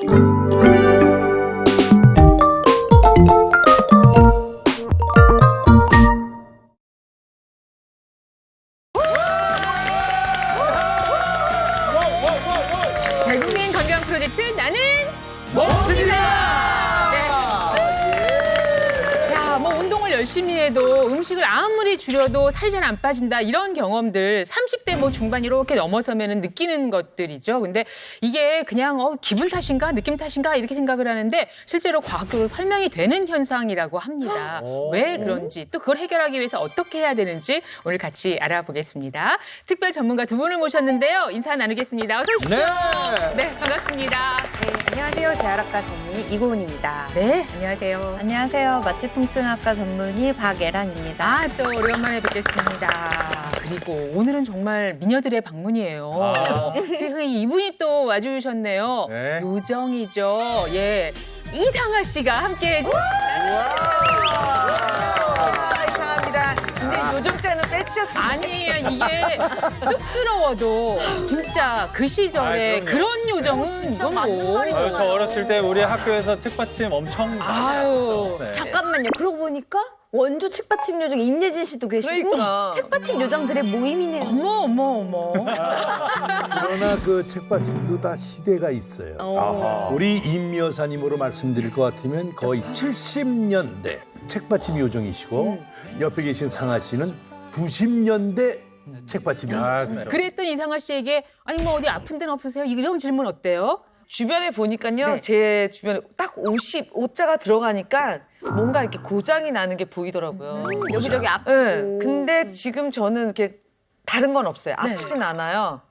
대국민 건강 프로젝트 나는 먹습니다. 네. 자, 뭐 운동을 열심히 해도 음식을 아무리 줄여도 살이 잘 안 빠진다 이런 경험들 30대 뭐 중반 이렇게 넘어서면은 느끼는 것들이죠. 근데 이게 그냥 기분 탓인가 느낌 탓인가 이렇게 생각을 하는데 실제로 과학적으로 설명이 되는 현상이라고 합니다. 왜 그런지 또 그걸 해결하기 위해서 어떻게 해야 되는지 오늘 같이 알아보겠습니다. 특별 전문가 두 분을 모셨는데요. 인사 나누겠습니다. 어서 오십시오. 네, 반갑습니다. 네, 안녕하세요. 재활학과 전문의 이고은입니다. 네, 안녕하세요. 안녕하세요. 마취통증학과 전문의 박예란입니다. 아, 또 오래간만에 뵙겠습니다. 그리고 오늘은 정말 미녀들의 방문이에요. 세상에 이분이 또 와주셨네요. 네. 요정이죠. 예. 이상아 씨가 함께 이상합니다. 근데 요정자는 빼주셨어요. 아니에요. 이게 쑥스러워도 진짜 그 시절에 그럼요. 그런 요정은 이건 뭐. 아유, 저 어렸을 때 우리 학교에서 책받침 엄청 아유. 네. 잠깐만요. 그러고 보니까 원조 책받침 요정 임예진 씨도 계시고 책받침 요정들의 모임이네요. 어머. 그러나 그 책받침도 다 시대가 있어요. 아하. 우리 임 여사님으로 말씀드릴 것 같으면 거의 70년대 책받침 요정이시고 옆에 계신 상아 씨는 90년대 책받침 요정. 아, 그렇죠. 그랬던 이상아 씨에게 아니 뭐 어디 아픈 데는 없으세요? 이런 질문 어때요? 주변에 보니까요, 네. 제 주변에 딱 옷자가 들어가니까 뭔가 이렇게 고장이 나는 게 보이더라고요. 여기저기 아프고. 네. 근데 지금 저는 이렇게 다른 건 없어요. 네. 아프진 않아요.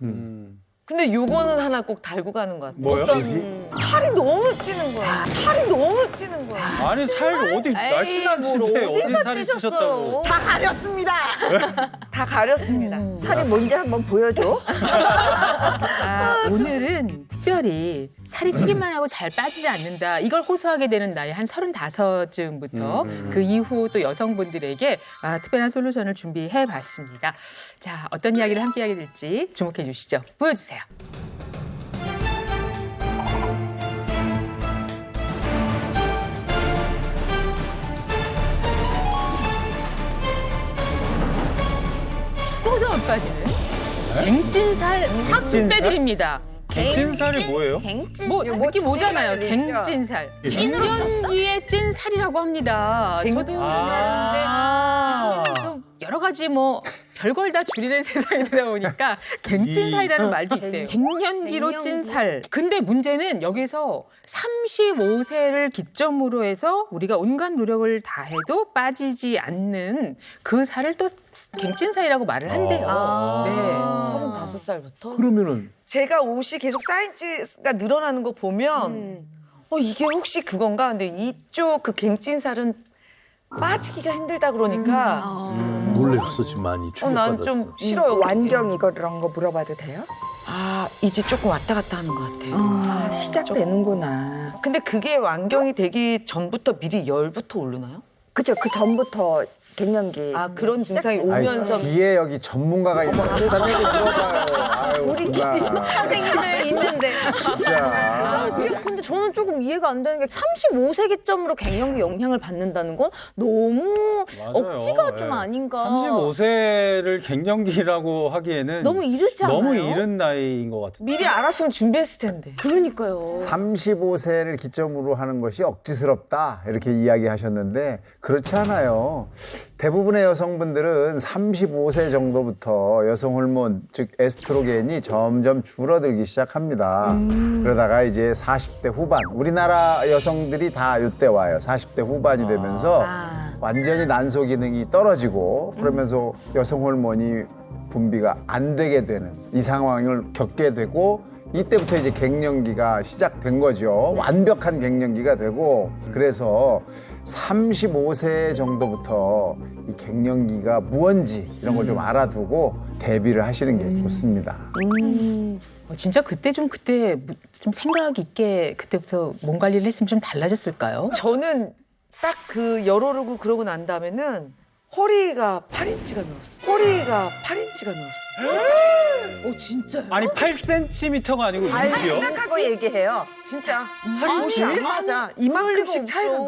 근데 요거는 하나 꼭 달고 가는 것 같아요. 뭐요? 살이 너무 찌는 거야. 살이 너무 찌는 거야. 아니 살 어디 날씬하신데 어디 살이 찌셨다고? 다 가렸습니다. 다 가렸습니다. 살이 뭔지 한번 보여줘. 오늘은 특별히 살이 찌기만 하고 잘 빠지지 않는다. 이걸 호소하게 되는 나이 한 35쯤부터 그 이후 또 여성분들에게 특별한 솔루션을 준비해 봤습니다. 자, 어떤 이야기를 함께 하게 될지 주목해 주시죠. 보여주세요. 죽어도 안 빠지는 갱찐살 싹 빼드립니다. 찐살이 뭐예요? 갱찐. 뭐 느낌 오잖아요. 찐살이죠. 갱찐살. 갱년기의 찐살이라고 합니다. 저도 아. 요즘에는 좀 여러 가지 뭐 별걸 다 줄이는 세상이 되다 보니까 갱찐살이라는 말도 있대요. 갱년기로 찐살. 근데 문제는 여기서 35세를 기점으로 해서 우리가 온갖 노력을 다해도 빠지지 않는 그 살을 또 갱찐살이라고 말을 한대요. 네. 35살부터? 그러면은 제가 옷이 계속 사이즈가 늘어나는 거 보면 이게 혹시 그건가? 근데 이쪽 그 갱찐살은 빠지기가 힘들다 그러니까 놀랬어 지금 많이 난 충격받았어. 좀 싫어요. 완경 이런 거 물어봐도 돼요? 이제 조금 왔다 갔다 하는 것 같아요. 시작되는구나. 근데 그게 완경이 되기 전부터 미리 열부터 오르나요? 그죠? 그 전부터 갱년기. 그런 증상이 시작돼요. 오면서 뒤에 여기 전문가가 있는 딴 얘기 들어봐요. 아유, 우리 누나. 선생님들 있는데. 진짜. 근데 저는 조금 이해가 안 되는 게 35세 기점으로 갱년기 영향을 받는다는 건 너무 맞아요. 억지가 좀 네. 아닌가. 35세를 갱년기라고 하기에는 너무 이르지 않아요? 너무 이른 나이인 것 같아요. 미리 알았으면 준비했을 텐데. 그러니까요. 35세를 기점으로 하는 것이 억지스럽다 이렇게 이야기하셨는데 그렇지 않아요. 대부분의 여성분들은 35세 정도부터 여성 호르몬 즉 에스트로겐이 점점 줄어들기 시작합니다. 그러다가 이제 40대 후반 우리나라 여성들이 다 이때 와요. 40대 후반이 되면서 완전히 난소 기능이 떨어지고 그러면서 여성 호르몬이 분비가 안 되게 되는 이 상황을 겪게 되고 이때부터 이제 갱년기가 시작된 거죠. 완벽한 갱년기가 되고 그래서 35세 정도부터 이 갱년기가 무언지 이런 걸 좀 알아두고 대비를 하시는 게 좋습니다. 진짜 그때 좀 생각 있게 그때부터 몸 관리를 했으면 좀 달라졌을까요? 저는 딱 그 열 오르고 그러고 난 다음에는 허리가 8인치가 늘었어요. 진짜. 아니 8cm가 아니고 잘 6이요? 생각하고 얘기해요. 진짜 옷이? 맞아. 이만큼씩 차이가 나.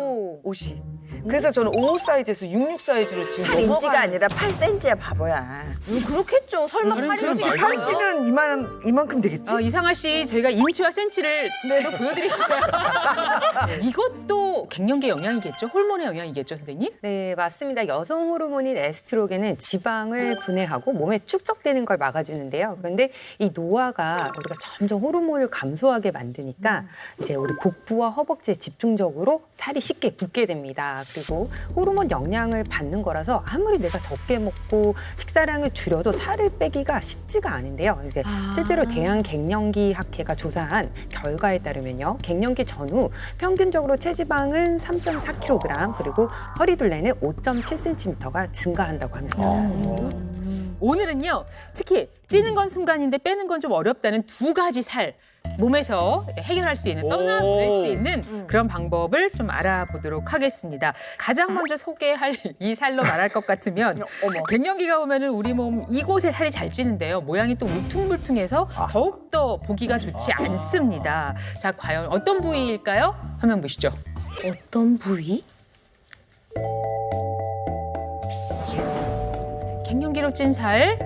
옷이. 그래서 저는 55 사이즈에서 66 사이즈로 지금 8인치가 아니라 8cm야 바보야. 그렇겠죠. 설마 다른 팔이 사람 그렇지. 말도 팔찌는 이만큼 되겠지? 이상아 씨, 저희가 인치와 센치를 또 보여드릴게요. 이것도 갱년기 영향이겠죠? 호르몬의 영향이겠죠, 선생님? 네, 맞습니다. 여성 호르몬인 에스트로겐은 지방을 분해하고 몸에 축적되는 걸 막아주는데요. 그런데 이 노화가 우리가 점점 호르몬을 감소하게 만드니까 이제 우리 복부와 허벅지에 집중적으로 살이 쉽게 붙게 됩니다. 그리고 호르몬 영향을 받는 거라서 아무리 내가 적게 먹고 식사량을 줄여도 살을 빼기가 쉽지가 않은데요. 이제 실제로 대한갱년기 학회가 조사한 결과에 따르면요. 갱년기 전후 평균적으로 체지방은 3.4kg 그리고 허리둘레는 5.7cm가 증가한다고 합니다. 오늘은요, 특히 찌는 건 순간인데 빼는 건 좀 어렵다는 두 가지 살. 몸에서 해결할 수 있는, 떠나보낼 수 있는 그런 방법을 좀 알아보도록 하겠습니다. 가장 먼저 소개할 이 살로 말할 것 같으면 갱년기가 오면은 우리 몸 이곳에 살이 잘 찌는데요. 모양이 또 울퉁불퉁해서 더욱더 보기가 좋지 않습니다. 자, 과연 어떤 부위일까요? 화면 보시죠. 어떤 부위? 갱년기로 찐 살,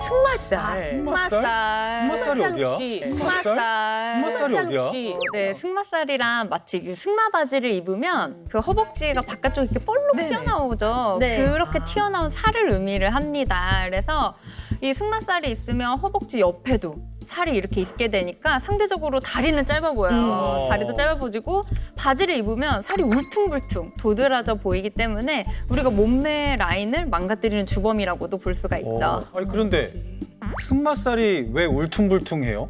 승마살. 승마살이 어디야? 승마살이 어디야? 네, 승마살이란 마치 그 승마 바지를 입으면 그 허벅지가 바깥쪽 이렇게 볼록 튀어나오죠. 네. 그렇게 튀어나온 살을 의미를 합니다. 그래서 이 승마살이 있으면 허벅지 옆에도 살이 이렇게 있게 되니까 상대적으로 다리는 짧아 보여요. 다리도 짧아 보이고 바지를 입으면 살이 울퉁불퉁 도드라져 보이기 때문에 우리가 몸매 라인을 망가뜨리는 주범이라고도 볼 수가 있죠. 아니 그런데 승마살이 왜 울퉁불퉁해요?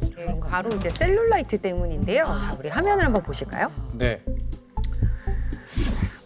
바로 이제 셀룰라이트 때문인데요. 자, 우리 화면을 한번 보실까요? 네.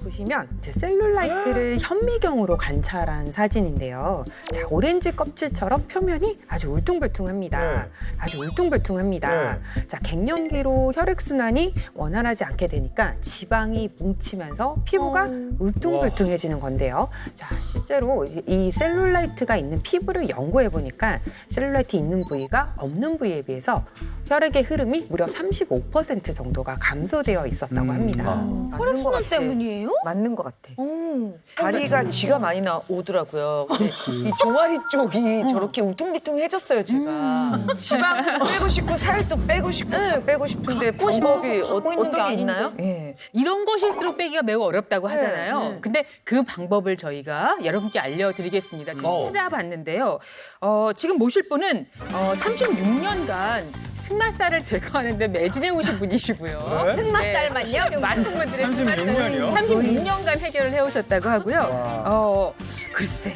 보시면 이제 셀룰라이트를 현미경으로 관찰한 사진인데요. 자, 오렌지 껍질처럼 표면이 아주 울퉁불퉁합니다. 아주 울퉁불퉁합니다. 자, 갱년기로 혈액순환이 원활하지 않게 되니까 지방이 뭉치면서 피부가 울퉁불퉁해지는 건데요. 자, 실제로 이 셀룰라이트가 있는 피부를 연구해 보니까 셀룰라이트 있는 부위가 없는 부위에 비해서 혈액의 흐름이 무려 35% 정도가 감소되어 있었다고 합니다. 혈액순환 때문이에요? 맞는 것 같아. 다리가 쥐가 많이 나오더라고요. 근데 이 종아리 쪽이 저렇게 울퉁불퉁해졌어요, 제가. 지방도 빼고 싶고 살도 빼고 싶고 다 빼고 싶은데 방법이 어떤 게 있나요? 네. 이런 것일수록 빼기가 매우 어렵다고 하잖아요. 근데 그 방법을 저희가 여러분께 알려드리겠습니다. 찾아봤는데요. 지금 모실 분은 36년간 승마살을 제거하는데 매진해 오신 분이시고요. 승마살만요? 많은 분들의 36년이요? 승마살을 36년간 해결을 해오셨다고 하고요. 글쎄요.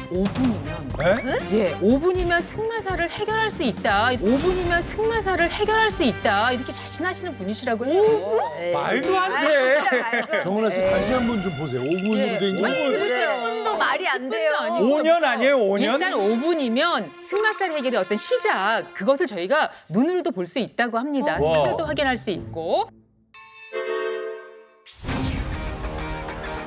5분이면 예, 5분이면 승마살을 해결할 수 있다. 5분이면 승마살을 해결할 수 있다. 이렇게 자신하시는 분이시라고 해요. 말도 안 돼. 정은아 씨 다시 한번 좀 보세요. 5분으로 돼 있는 거. 10분도 말이 안 돼요. 5년 아니에요, 5년? 일단 5분이면 승마살 해결의 어떤 시작, 그것을 저희가 눈으로도 볼 수 있다고 합니다. 와. 색깔도 확인할 수 있고.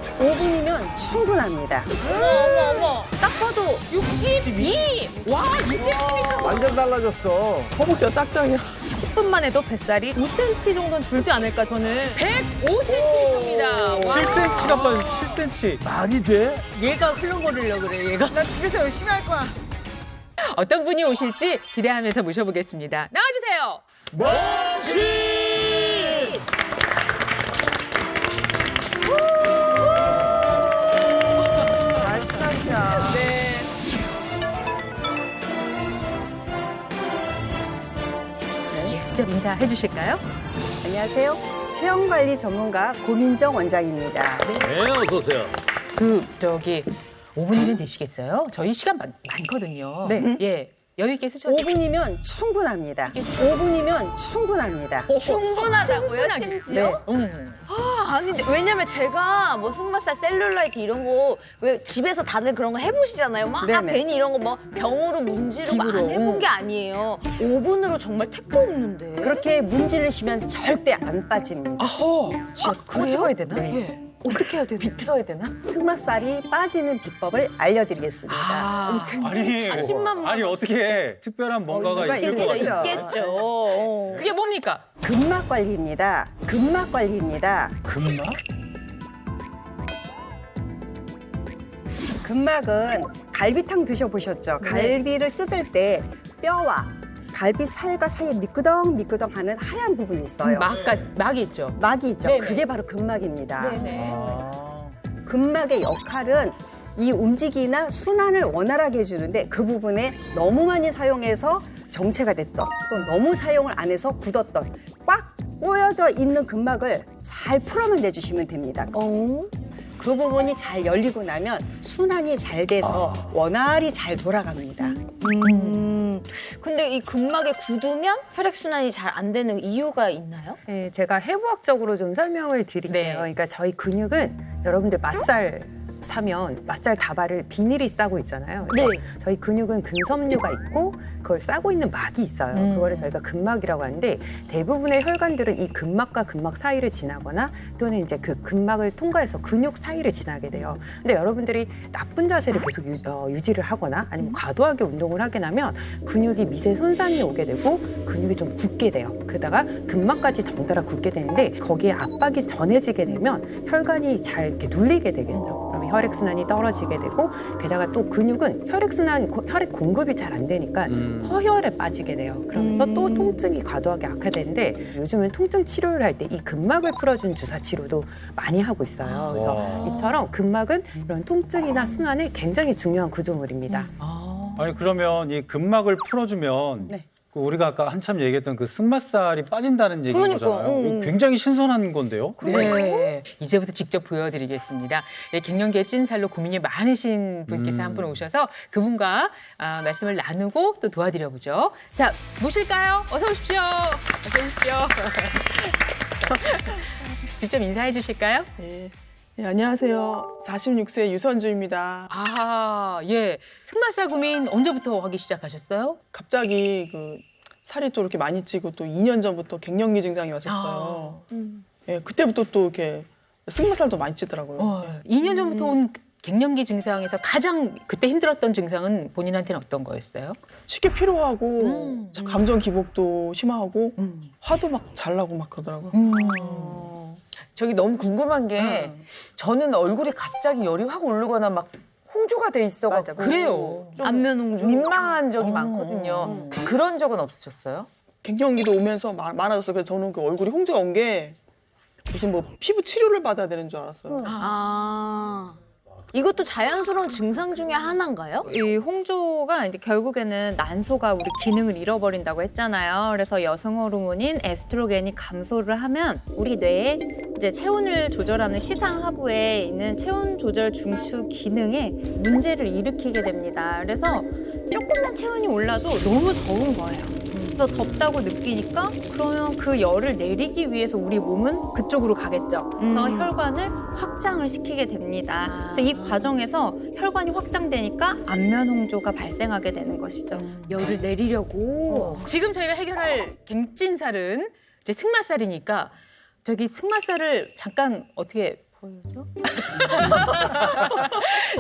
5분이면 충분합니다. 어머. 딱 봐도 62! 와, 2cm! 완전 달라졌어. 10분만 해도 뱃살이 5cm 정도는 줄지 않을까 저는. 105cm입니다. 7cm가 빠져, 7cm. 말이 돼? 얘가 흘러버리려고 그래 얘가. 나 집에서 열심히 할 거야. 어떤 분이 오실지 기대하면서 모셔보겠습니다. 나와주세요. 네, 직접 인사해 주실까요? 안녕하세요. 체형관리 전문가 고민정 원장입니다. 네, 어서 오세요. 5분이면 되시겠어요? 저희 시간 많거든요. 네. 예. 여유 있게 스쳐. 5분이면 충분합니다. 5분이면 충분합니다. 충분하다고요, 심지어? 네. 아니, 근데 왜냐면 제가 뭐 승마살, 셀룰라이트 이런 거 왜 집에서 다들 그런 거 해보시잖아요. 막 네네. 괜히 이런 거 뭐 병으로 문지르고 안 기구로. 해본 게 아니에요. 5분으로 정말 택도 없는데. 그렇게 문지르시면 절대 안 빠집니다. 그래요? 커져야 되나? 네. 예. 어떻게 해야 되나? 비틀어야 되나? 승마살이 빠지는 비법을 알려드리겠습니다. 아니 어떻게 특별한 뭔가가 있을 것 같아요. 있겠죠. 그게 뭡니까? 근막 관리입니다. 근막 관리입니다. 금막? 근막은 갈비탕 드셔보셨죠? 갈비를 뜯을 때 뼈와 갈비 살과 사이에 미끄덩미끄덩하는 하얀 부분이 있어요. 막이 있죠. 막이 있죠. 네네. 그게 바로 근막입니다. 네네. 근막의 역할은 이 움직이나 순환을 원활하게 해주는데 그 부분에 너무 많이 사용해서 정체가 됐던 또 너무 사용을 안 해서 굳었던 꽉 꼬여져 있는 근막을 잘 풀어만 내주시면 됩니다. 그 부분이 잘 열리고 나면 순환이 잘 돼서 원활히 잘 돌아갑니다. 근데 이 근막에 굳으면 혈액순환이 잘 안 되는 이유가 있나요? 네, 제가 해부학적으로 좀 설명을 드릴게요. 네. 그러니까 저희 근육은 여러분들 맛살 사면 맛살 다발을 비닐이 싸고 있잖아요. 네. 저희 근육은 근섬유가 있고 그걸 싸고 있는 막이 있어요. 그거를 저희가 근막이라고 하는데 대부분의 혈관들은 이 근막과 근막 사이를 지나거나 또는 이제 그 근막을 통과해서 근육 사이를 지나게 돼요. 근데 여러분들이 나쁜 자세를 계속 유지를 하거나 아니면 과도하게 운동을 하게 되면 근육이 미세 손상이 오게 되고 근육이 좀 굳게 돼요. 그러다가 근막까지 덩달아 굳게 되는데 거기에 압박이 전해지게 되면 혈관이 잘 이렇게 눌리게 되겠죠. 그러면 혈액순환이 떨어지게 되고 게다가 또 근육은 혈액 공급이 잘 안 되니까 허혈에 빠지게 돼요. 그러면서 또 통증이 과도하게 악화되는데 요즘은 통증 치료를 할 때 이 근막을 풀어주는 주사 치료도 많이 하고 있어요. 그래서 이처럼 근막은 이런 통증이나 순환에 굉장히 중요한 구조물입니다. 아니 그러면 이 근막을 풀어주면 네. 그 우리가 아까 한참 얘기했던 그 승마살이 빠진다는 얘기인 그러니까, 거잖아요. 이거 굉장히 신선한 건데요. 네. 이제부터 직접 보여드리겠습니다. 네, 갱년기의 찐살로 고민이 많으신 분께서 한 분 오셔서 그분과 말씀을 나누고 또 도와드려보죠. 자, 모실까요? 어서 오십시오. 어서 오십시오. 직접 인사해 주실까요? 네, 안녕하세요. 46세 유선주입니다. 아, 예. 승마살 고민 언제부터 하기 시작하셨어요? 갑자기 그 살이 또 이렇게 많이 찌고 또 2년 전부터 갱년기 증상이 왔었어요. 예, 그때부터 또 이렇게 승마살도 많이 찌더라고요. 2년 전부터 온 갱년기 증상에서 가장 그때 힘들었던 증상은 본인한테는 어떤 거였어요? 쉽게 피로하고 감정 기복도 심하고 화도 막 잘 나고 막 그러더라고요. 저기 너무 궁금한 게 저는 얼굴이 갑자기 열이 확 오르거나 막 홍조가 돼 있어가지고 그래요. 좀 안면 홍조. 민망한 적이 많거든요. 그런 적은 없으셨어요? 갱년기도 오면서 많아졌어요. 그래서 저는 그 얼굴이 홍조가 온 게 무슨 뭐 피부 치료를 받아야 되는 줄 알았어요. 이것도 자연스러운 증상 중에 하나인가요? 이 홍조가 이제 결국에는 난소가 우리 기능을 잃어버린다고 했잖아요. 그래서 여성 호르몬인 에스트로겐이 감소를 하면 우리 뇌에 이제 체온을 조절하는 시상하부에 있는 체온 조절 중추 기능에 문제를 일으키게 됩니다. 그래서 조금만 체온이 올라도 너무 더운 거예요. 그래서 덥다고 느끼니까 그러면 그 열을 내리기 위해서 우리 몸은 그쪽으로 가겠죠. 그래서 혈관을 확장을 시키게 됩니다. 그래서 이 과정에서 혈관이 확장되니까 안면 홍조가 발생하게 되는 것이죠. 열을 내리려고. 지금 저희가 해결할 갱찐살은 이제 승마살이니까 저기 승마살을 잠깐 어떻게 보여줘?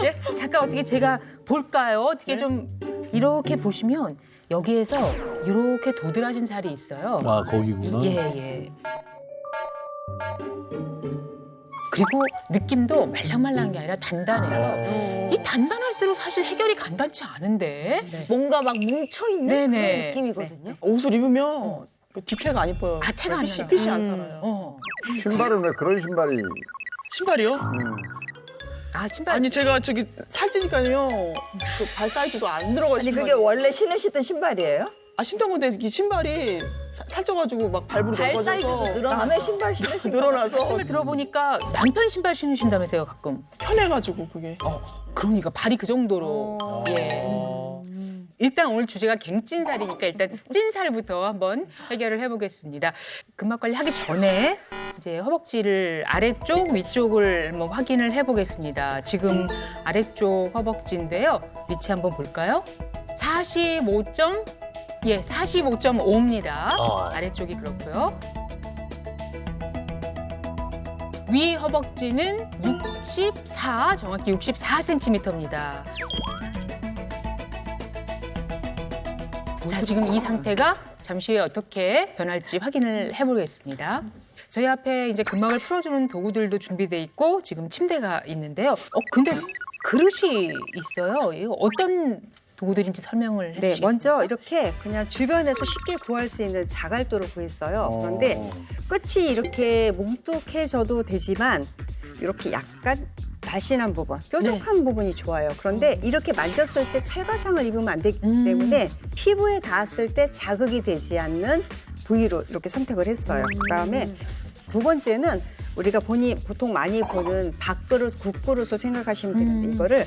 예? 잠깐 어떻게 제가 볼까요? 어떻게 좀 이렇게 보시면 여기에서 이렇게 도드라진 살이 있어요. 아, 거기구나. 예. 그리고 느낌도 말랑말랑한 게 아니라 단단해요. 이 단단할수록 사실 해결이 간단치 않은데. 뭔가 막 뭉쳐있는 네네. 그런 느낌이거든요. 옷을 입으면 그 뒤태가 안 이뻐요. 태가 안 나요. 핏이 안 살아요. 신발은 왜 그런 신발이? 신발이요? 신발. 아니 제가 저기 살찌니까요. 그 발 사이즈도 안 들어가. 아니 그게 원래 신으시던 신발이에요? 신던 건데 이 신발이 살쪄가지고 막 발부로 발 넓어져서 사이즈도 늘어나서. 남의 신발 신으신 거 늘어나서 말씀을 들어보니까 남편 신발 신으신다면서요, 가끔. 편해가지고 그게. 그러니까 발이 그 정도로. 예. 일단 오늘 주제가 갱찐살이니까 일단 찐살부터 한번 해결을 해보겠습니다. 근막 관리하기 전에 이제 허벅지를 아래쪽, 위쪽을 한번 확인을 해보겠습니다. 지금 아래쪽 허벅지인데요. 위치 한번 볼까요? 45.5입니다. 아래쪽이 그렇고요. 위 허벅지는 64, 정확히 64cm입니다. 자, 지금 이 상태가 잠시 후에 어떻게 변할지 확인을 해보겠습니다. 저희 앞에 이제 근막을 풀어주는 도구들도 준비돼 있고 지금 침대가 있는데요. 근데 그릇이 있어요. 이거 어떤 도구들인지 설명을 해주시겠어요? 네, 먼저 이렇게 그냥 주변에서 쉽게 구할 수 있는 자갈도로 구했어요. 그런데 끝이 이렇게 뭉툭해져도 되지만 이렇게 약간 날씬한 부분, 뾰족한 부분이 좋아요. 그런데 이렇게 만졌을 때 찰과상을 입으면 안 되기 때문에 피부에 닿았을 때 자극이 되지 않는 부위로 이렇게 선택을 했어요. 그다음에 두 번째는 우리가 보통 많이 보는 밥그릇, 국그릇으로 생각하시면 되는데 이거를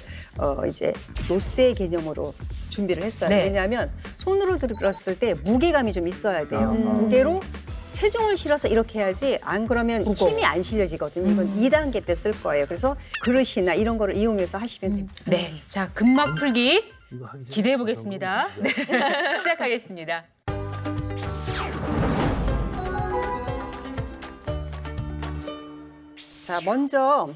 이제 로세 개념으로 준비를 했어요. 네. 왜냐하면 손으로 들었을 때 무게감이 좀 있어야 돼요. 무게로 체중을 실어서 이렇게 해야지 안 그러면 힘이 안 실려지거든요. 이건 2단계 때 쓸 거예요. 그래서 그릇이나 이런 거를 이용해서 하시면 됩니다. 네, 자 근막 풀기 기대해 보겠습니다. 네. 시작하겠습니다. 자, 먼저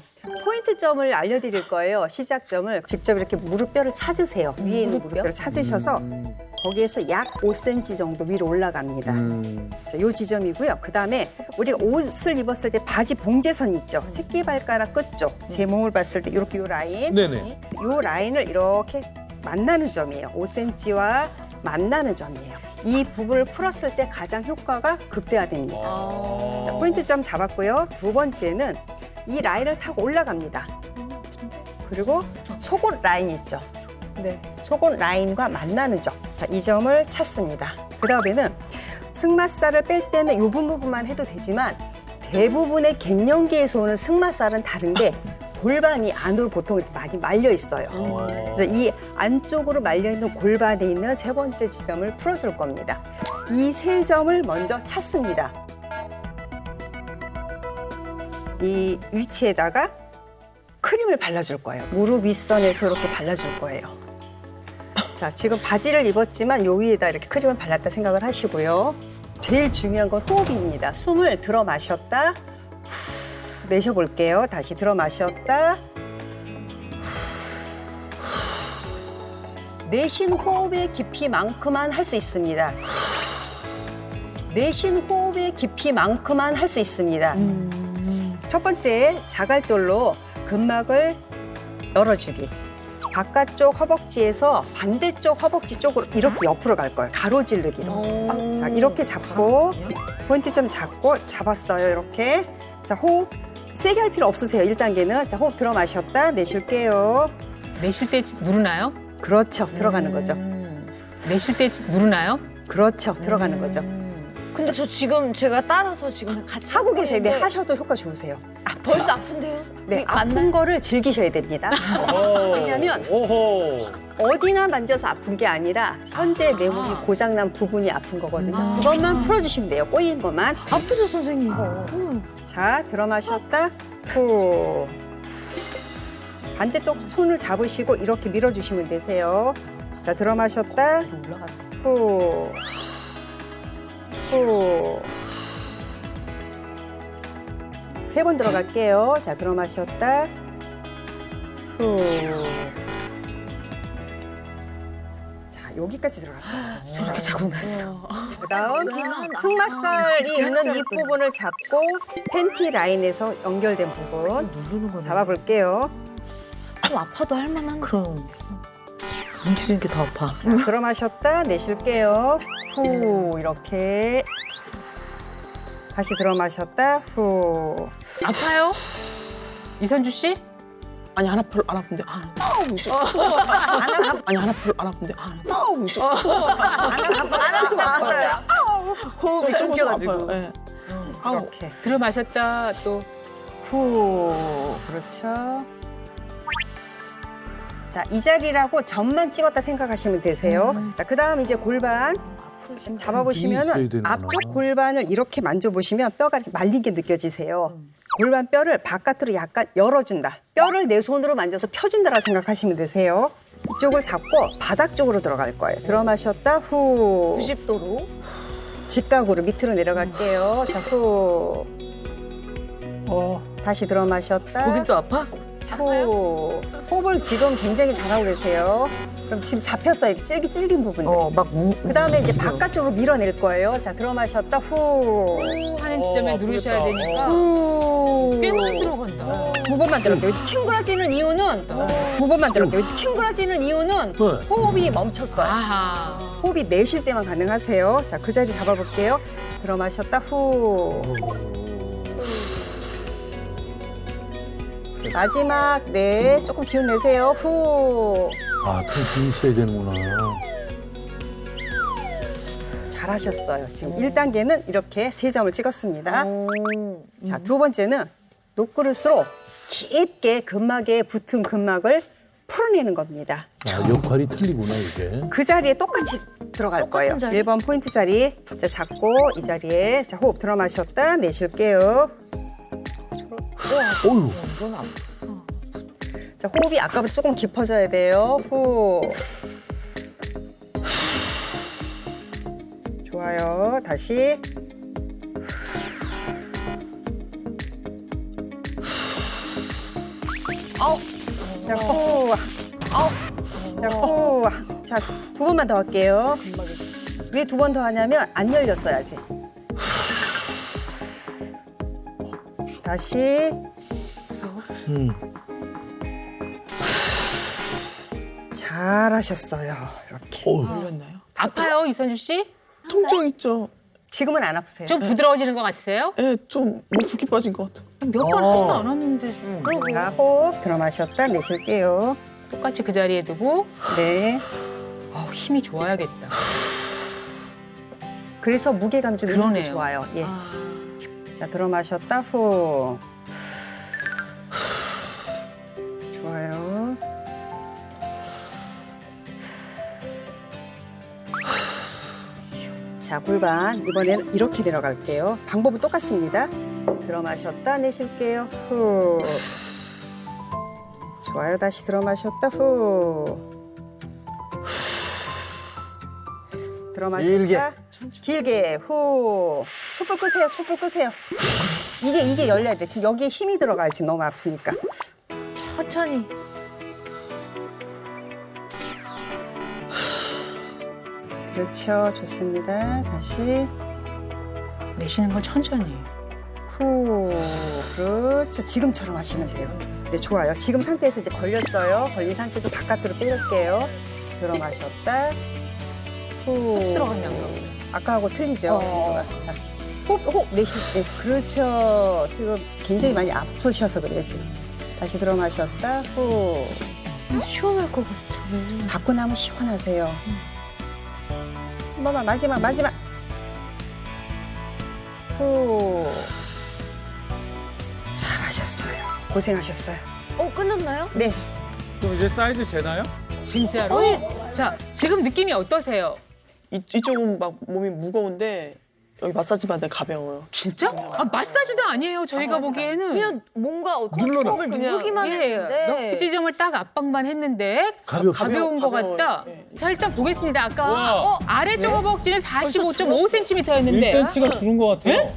포인트점을 알려드릴 거예요. 시작점을 직접 이렇게 무릎뼈를 찾으세요. 위에 있는 무릎뼈를 찾으셔서 거기에서 약 5cm 정도 위로 올라갑니다. 자, 요 지점이고요. 그다음에 우리가 옷을 입었을 때 바지 봉제선 있죠. 새끼발가락 끝 쪽. 제 몸을 봤을 때 이렇게 요 라인. 네네. 요 라인을 이렇게 만나는 점이에요. 5cm와 만나는 점이에요. 이 부분을 풀었을 때 가장 효과가 극대화됩니다. 자, 포인트점 잡았고요. 두 번째는 이 라인을 타고 올라갑니다. 그리고 속옷 라인 있죠. 네. 속옷 라인과 만나는 점. 자, 이 점을 찾습니다. 그 다음에는 승마살을 뺄 때는 이 부분만 해도 되지만 대부분의 갱년기에서 오는 승마살은 다른 게 골반이 안으로 보통 이렇게 많이 말려 있어요. 그래서 이 안쪽으로 말려 있는 골반에 있는 세 번째 지점을 풀어줄 겁니다. 이 세 점을 먼저 찾습니다. 이 위치에다가 크림을 발라줄 거예요. 무릎 윗선에서 이렇게 발라줄 거예요. 자, 지금 바지를 입었지만 요 위에다 이렇게 크림을 발랐다 생각을 하시고요. 제일 중요한 건 호흡입니다. 숨을 들어 마셨다. 내쉬어볼게요. 다시 들어 마셨다. 내쉬는 호흡의 깊이만큼만 할 수 있습니다. 내쉬는 호흡의 깊이만큼만 할 수 있습니다. 첫 번째, 자갈돌로 근막을 열어주기. 바깥쪽 허벅지에서 반대쪽 허벅지 쪽으로 이렇게 옆으로 갈 거예요. 가로지르기로. 자, 이렇게 잡고 포인트점 잡고 잡았어요. 이렇게. 자, 호흡 세게 할 필요 없으세요. 1단계는. 자, 호흡 들어 마셨다. 내쉴게요. 내쉴 때 누르나요? 그렇죠. 들어가는 거죠. 내쉴 때 누르나요? 그렇죠. 들어가는 거죠. 근데 저 지금 제가 따라서 지금 같이 하고 계세요. 네, 하셔도 효과 좋으세요. 아, 벌써 아픈데요? 네, 맞나요? 아픈 거를 즐기셔야 됩니다. 왜냐하면 어디나 만져서 아픈 게 아니라 현재 내 몸이 고장난 부분이 아픈 거거든요. 그것만 풀어주시면 돼요. 꼬인 것만. 아프죠, 선생님? 자, 들어 마셨다. 후. 반대쪽 손을 잡으시고 이렇게 밀어주시면 되세요. 자, 들어 마셨다. 후. 후. 3번 들어갈게요. 자, 들어 마셨다. 후. 자, 여기까지 들어갔어요. 저렇게 자고 났어. 그다음 승마살이 있는 이 부분을 잡고 팬티 라인에서 연결된 부분 잡아볼게요. 좀 아파도 할 만한. 그럼 뭉치는 게 더 아파. 자, 들어 마셨다. 내쉴게요. 후. 이렇게. 다시 들어 마셨다. 후. 아파요? 이선주 씨? 아니 하나 별로 안 아픈데. 아니 하나 별로 안 아픈데. 안 아파요. 호흡이 조금 끊겨가지고. 아파요. 네. 이렇게. 들어 마셨다 또. 후. 그렇죠. 자, 이 자리라고 점만 찍었다 생각하시면 되세요. 자, 그 다음 이제 골반 있어야 잡아보시면은 되는구나. 앞쪽 골반을 이렇게 만져보시면 뼈가 이렇게 말린 게 느껴지세요. 골반 뼈를 바깥으로 약간 열어준다. 뼈를 내 손으로 만져서 펴준다라고 생각하시면 되세요. 이쪽을 잡고 바닥 쪽으로 들어갈 거예요. 들어 마셨다. 후. 90도로. 직각으로 밑으로 내려갈게요. 자, 후. 다시 들어 마셨다. 거긴 또 아파? 후. 호흡을 지금 굉장히 잘하고 계세요. 그럼 지금 잡혔어요. 질긴 부분들. 그다음에 이제 바깥쪽으로 밀어낼 거예요. 자, 들어 마셨다. 후. 하는 지점에 누르셔야 되니까 후. 꽤 많이 들어간다. 두 번만 들어볼게요. 튕그러지는 이유는 두 번만 들어볼게요. 튕그러지는 이유는 호흡이 멈췄어요. 아하. 호흡이 내쉴 때만 가능하세요. 자, 그 자리 잡아볼게요. 들어 마셨다. 후. 마지막 네, 조금 기운 내세요. 후. 아, 통증이 있어야 되는구나. 잘하셨어요. 지금 1단계는 이렇게 3점을 찍었습니다. 자, 두 번째는 노크릇으로 깊게 근막에 붙은 근막을 풀어내는 겁니다. 아, 역할이 틀리구나, 이게. 그 자리에 똑같이 들어갈 거예요. 자리? 1번 포인트 자리. 자, 잡고 이 자리에 자, 호흡 들어 마셨다. 내쉴게요. 어휴. 자, 호흡이 아까보다 조금 깊어져야 돼요. 후. 좋아요. 다시. 자, 후. 자, 후. 자, 두 번만 더 할게요. 왜 두 번 더 하냐면 안 열렸어야지. 다시. 잘하셨어요. 이렇게. 열렸나요? 아파요, 이선주 씨? 통증 있죠? 지금은 안 아프세요? 좀 부드러워지는 것 같으세요? 예, 좀 뭐 붓기 빠진 것 같아요. 몇 번 하지도 않았는데. 자, 호흡 들어 마셨다. 내쉴게요. 똑같이 그 자리에 두고 네. 힘이 좋아야겠다. 그래서 무게감 좀 있는 게 그러네요. 좋아요. 예. 자, 들어 마셨다. 후. 좋아요. 자, 골반 이번에는 이렇게 내려갈게요. 방법은 똑같습니다. 들어 마셨다. 내쉴게요. 후. 좋아요. 다시 들어 마셨다. 후. 들어 마셨다. 길게. 후. 촛불 끄세요. 촛불 끄세요. 이게 열려야 돼. 지금 여기에 힘이 들어가요. 지금 너무 아프니까. 천천히. 그렇죠. 좋습니다. 다시. 내쉬는 걸 천천히. 후. 그렇죠. 지금처럼 하시면 돼요. 네, 좋아요. 지금 상태에서 이제 걸렸어요. 걸린 상태에서 바깥으로 빼볼게요. 들어 마셨다. 후. 쑥 들어갔냐고요. 아까하고 틀리죠. 자, 호흡 내쉴 때. 그렇죠. 지금 굉장히 많이 아프셔서 그래요, 지금. 다시 들어 마셨다. 후. 시원할 것 같아. 받고 나면 시원하세요. 한 번만, 마지막. 후. 잘하셨어요. 고생하셨어요. 끝났나요? 네. 그럼 이제 사이즈 재나요? 진짜로? 자, 지금 느낌이 어떠세요? 이쪽은 막 몸이 무거운데 여기 마사지 받는데 가벼워요. 진짜? 아, 마사지도 아니에요. 저희가 보기에는. 그냥 뭔가 눌러라. 을 누르기만 했는데. 그 지점을 딱 압박만 했는데 가벼운 것 가벼워요. 같다. 네. 자, 일단 보겠습니다. 아까 와. 아래쪽 허벅지는 45.5cm였는데 가 줄은 것 같아요.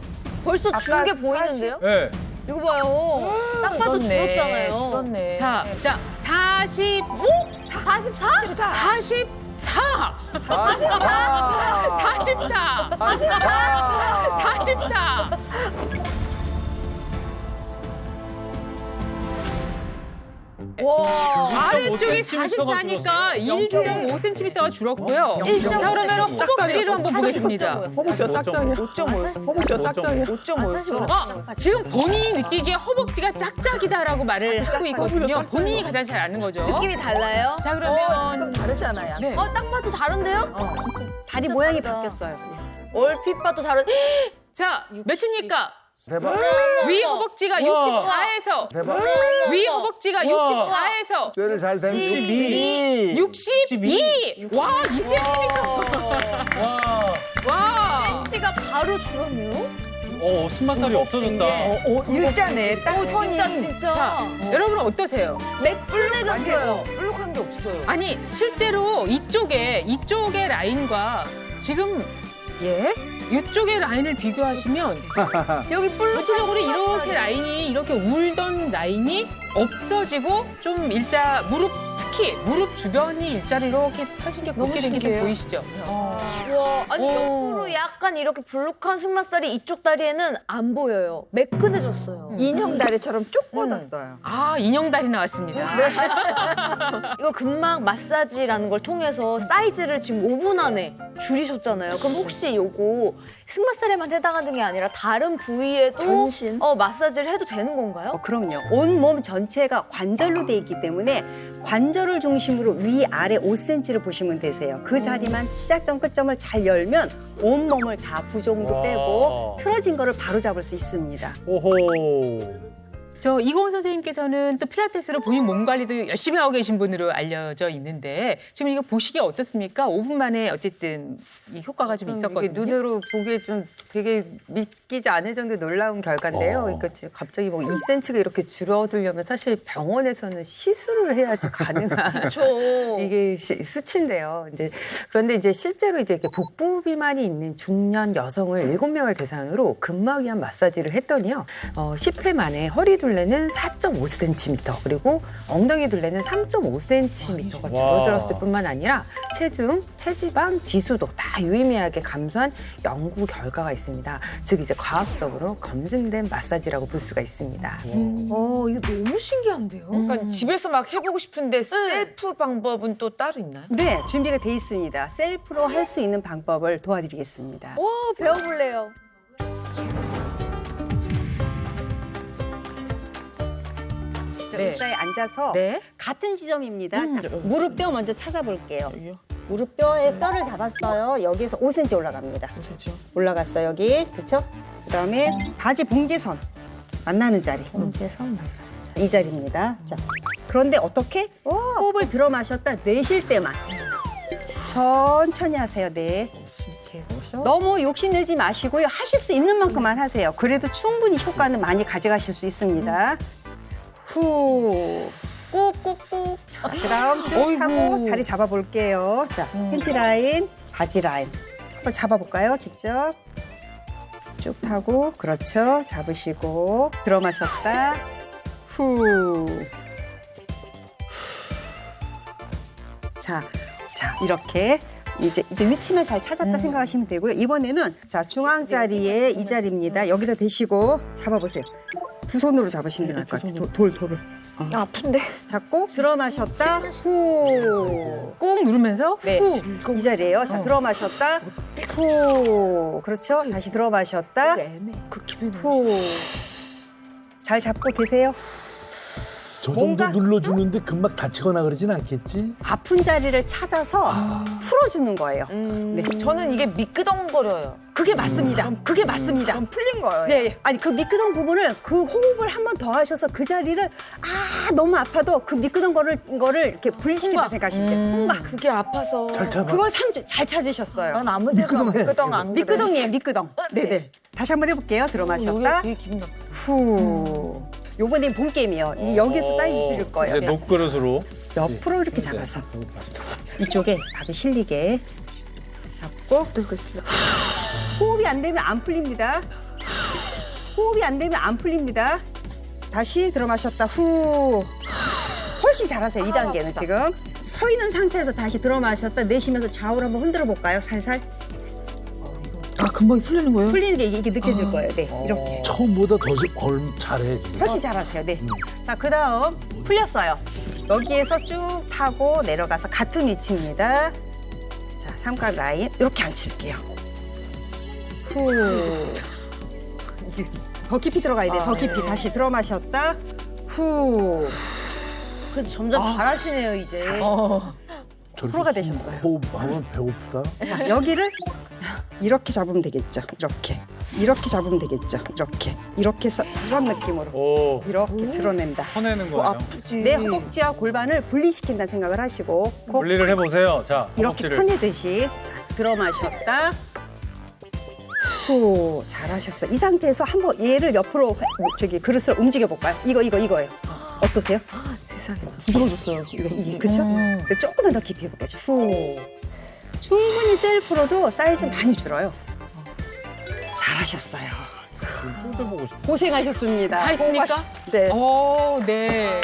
벌써 준 게 보이는데요? 네. 이거 봐요. 딱 봐도 줄었잖아요. 줄었네. 자, 45? 44? 44! 44! 와, 아래쪽이 44니까 1.5cm가 줄었고요. 자, 그러면 허벅지를 한번 보겠습니다. 허벅지가 짝짝이야. 5.5였어. 허벅지가 짝짝이야. 5.5였어. 지금 본인이 느끼기에 허벅지가 짝짝이다라고 말을 하고 있거든요. 본인이 가장 잘 아는 거죠. 느낌이 달라요? 자, 그러면 다르잖아요. 네. 딱 봐도 다른데요? 다리 모양이 바뀌었어요. 얼핏 봐도 다른. 자, 몇입니까? 대박. 위 허벅지가 64에서 대박. 위 허벅지가 64에서 쇠를 잘 댄 62. 62! 와, 2cm! 와! 치가 바로 줄었네요? 승마살이 없어졌다. 일자네. 딱 선이. 자, 여러분은 어떠세요? 맥불내졌어요. 볼록한 게 없어요. 아니, 실제로 이쪽의 라인과 지금 이쪽의 라인을 비교하시면 여기 뿔로 전체적으로 이렇게 라인이 이렇게 울던 라인이 없어지고 좀 일자 무릎 특히 무릎 주변이 일자로 이렇게 펴진 게 곱게 된 게 보이시죠? 우와, 아니 옆으로 약간 이렇게 불룩한 승마살이 이쪽 다리에는 안 보여요. 매끈해졌어요. 인형 다리처럼 쭉 뻗었어요. 아 인형다리 나왔습니다. 이거 근막 마사지라는 걸 통해서 사이즈를 지금 5분 안에 줄이셨잖아요. 그럼 혹시 요거 승마살에만 해당하는 게 아니라 다른 부위에도 전신? 마사지를 해도 되는 건가요? 그럼요. 온 몸 전체가 관절로 돼 있기 때문에 관절을 중심으로 위아래 5cm를 보시면 되세요. 그 자리만 시작점 끝점을 잘 열면 온 몸을 다 부종도 빼고 틀어진 거를 바로 잡을 수 있습니다. 오호. 저 이고은 선생님께서는 또 필라테스로 본인 몸 관리도 열심히 하고 계신 분으로 알려져 있는데 지금 이거 보시기에 어떻습니까? 5분 만에 어쨌든 이 효과가 좀 있었거든요. 이게 눈으로 보기에 좀 되게 믿기지 않을 정도 놀라운 결과인데요. 그러니까 지금 갑자기 뭐 2cm가 이렇게 줄어들려면 사실 병원에서는 시술을 해야지 가능한 그렇죠. 이게 수치인데요. 이제 그런데 이제 실제로 이제 이렇게 복부 비만이 있는 중년 여성을 7명을 대상으로 근막이완 마사지를 했더니요. 10회 만에 허리 둘레는 4.5cm 그리고 엉덩이 둘레는 3.5cm가 줄어들었을 뿐만 아니라 체중, 체지방, 지수도 다 유의미하게 감소한 연구 결과가 있습니다. 즉 이제 과학적으로 검증된 마사지라고 볼 수가 있습니다. 이거 너무 신기한데요? 그러니까 집에서 막 해보고 싶은데 셀프 방법은 또 따로 있나요? 네, 준비가 돼 있습니다. 셀프로 할 수 있는 방법을 도와드리겠습니다. 와, 배워볼래요. 의자에 앉아서 네. 같은 지점입니다. 자, 무릎뼈 먼저 찾아볼게요. 여기요? 무릎뼈에 뼈를 잡았어요. 여기에서 5cm 올라갑니다. 5cm. 올라갔어요, 여기. 그렇죠? 그다음에 바지 봉제선 만나는 자리. 봉제선 만나는 자리. 이 자리입니다. 자, 그런데 어떻게? 호흡을 들어 마셨다 내쉴 때만 천천히 하세요. 네. 너무 욕심내지 마시고요. 하실 수 있는 만큼만 하세요. 그래도 충분히 효과는 많이 가져가실 수 있습니다. 후. 꾹꾹꾹. 그다음 쭉 하고 자리 잡아볼게요. 자, 팬티 라인, 바지 라인. 한번 잡아볼까요? 직접. 쭉 하고, 그렇죠. 잡으시고, 들어 마셨다. 후. 자, 이렇게. 이제 위치만 잘 찾았다 생각하시면 되고요. 이번에는 자 중앙 자리에 이 자리입니다. 여기다 대시고 잡아보세요. 두 손으로 잡으시는 게 나을 것 같아요. 돌을. 아픈데? 잡고 들어 마셨다. 후. 꾹 누르면서 네. 후. 이 자리예요. 자, 들어 마셨다. 후. 그렇죠. 다시 들어 마셨다. 후. 잘 잡고 계세요. 저 정도 눌러주는데 금방 다치거나 그러진 않겠지? 아픈 자리를 찾아서 풀어주는 거예요. 네. 저는 이게 미끄덩거려요. 그게 맞습니다. 그게 맞습니다. 풀린 거예요. 네, 아니 그 미끄덩 부분을 그 호흡을 한 번 더 하셔서 그 자리를 너무 아파도 그 미끄덩 거를 이렇게 분리시킨다 생각하시면 돼요. 통과. 그게 아파서. 잘 잡아. 그걸 잘 찾으셨어요. 난 아무 데나 미끄덩 안 그래. 미끄덩이에요, 미끄덩. 네네. 다시 한번 해볼게요. 들어 마셨다. 되게 기분 나빠. 후. 요번엔 본 게임이에요. 이여기서 사이즈 줄일 거예요. 이제 녹그릇으로. 옆으로 이렇게 잡아서 이쪽에 밥이 실리게 잡고 들고 있습니다. 호흡이 안 되면 안 풀립니다. 호흡이 안 되면 안 풀립니다. 다시 들어 마셨다. 후. 훨씬 잘하세요. 2단계는 지금. 서 있는 상태에서 다시 들어 마셨다. 내쉬면서 좌우로 한번 흔들어 볼까요? 살살. 금방 풀리는 거예요? 풀리는 게 이게 느껴질 거예요. 네, 이렇게. 처음보다 더 잘해 지금. 훨씬 잘하세요. 네. 자, 그다음 풀렸어요. 여기에서 쭉 타고 내려가서 같은 위치입니다. 자, 삼각 라인 이렇게 앉힐게요. 후. 더 깊이 들어가야 돼. 더 깊이. 다시 들어 마셨다. 후. 그래도 점점 잘하시네요, 이제. 프로가 되셨어요. 호흡하면 배고프다. 자, 여기를 이렇게 잡으면 되겠죠. 이렇게 잡으면 되겠죠. 이렇게 해서 이런 느낌으로 오. 이렇게 드러낸다. 퍼내는 거예요. 내 허벅지와 골반을 분리시킨다는 생각을 하시고 코 분리를 해보세요. 자, 이렇게 허벅지를. 퍼내듯이 자, 들어 마셨다. 후, 잘하셨어요. 이 상태에서 한번 얘를 옆으로 그릇을 움직여 볼까요? 이거예요. 어떠세요? 세상에. 부러졌어요. 이게 그쵸? 근데 조금만 더 깊이 해볼게요. 후. 충분히 셀프로도 사이즈 많이 줄어요. 잘하셨어요. 또 보고 싶어. 고생하셨습니다. 다 있습니까? 네. 네.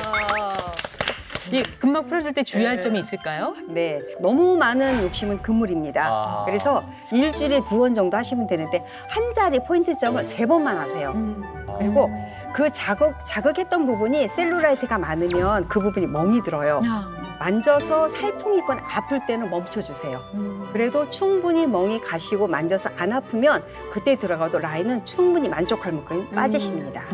이 근막 풀어줄 때 주의할 점이 있을까요? 네, 너무 많은 욕심은 금물입니다. 그래서 일주일에 2번 정도 하시면 되는데 한 자리 포인트점을 3번만 하세요. 그리고 그 자극했던 부분이 셀룰라이트가 많으면 그 부분이 멍이 들어요. 만져서 살통이 있거나 아플 때는 멈춰주세요. 그래도 충분히 멍이 가시고 만져서 안 아프면 그때 들어가도 라인은 충분히 만족할 만큼 빠지십니다.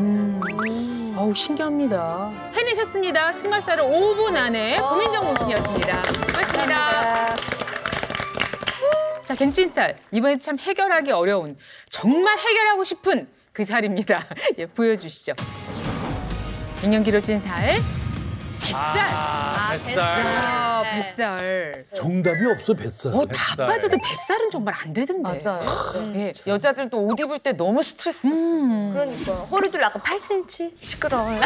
어우, 신기합니다. 해내셨습니다. 승마살을 5분 안에 고민정 문신이었습니다. 고맙습니다. 자, 갱찐살. 이번에 참 해결하기 어려운, 정말 해결하고 싶은 그 살입니다. 예, 보여주시죠. 갱년 길어진 살. 뱃살. 뱃살. 정답이 없어 뱃살. 다 빠져도 뱃살은 정말 안 되던데. 맞아요. 예. 여자들도 옷 입을 때 너무 스트레스. 그러니까 허리도 약간 8cm? 시끄러워요.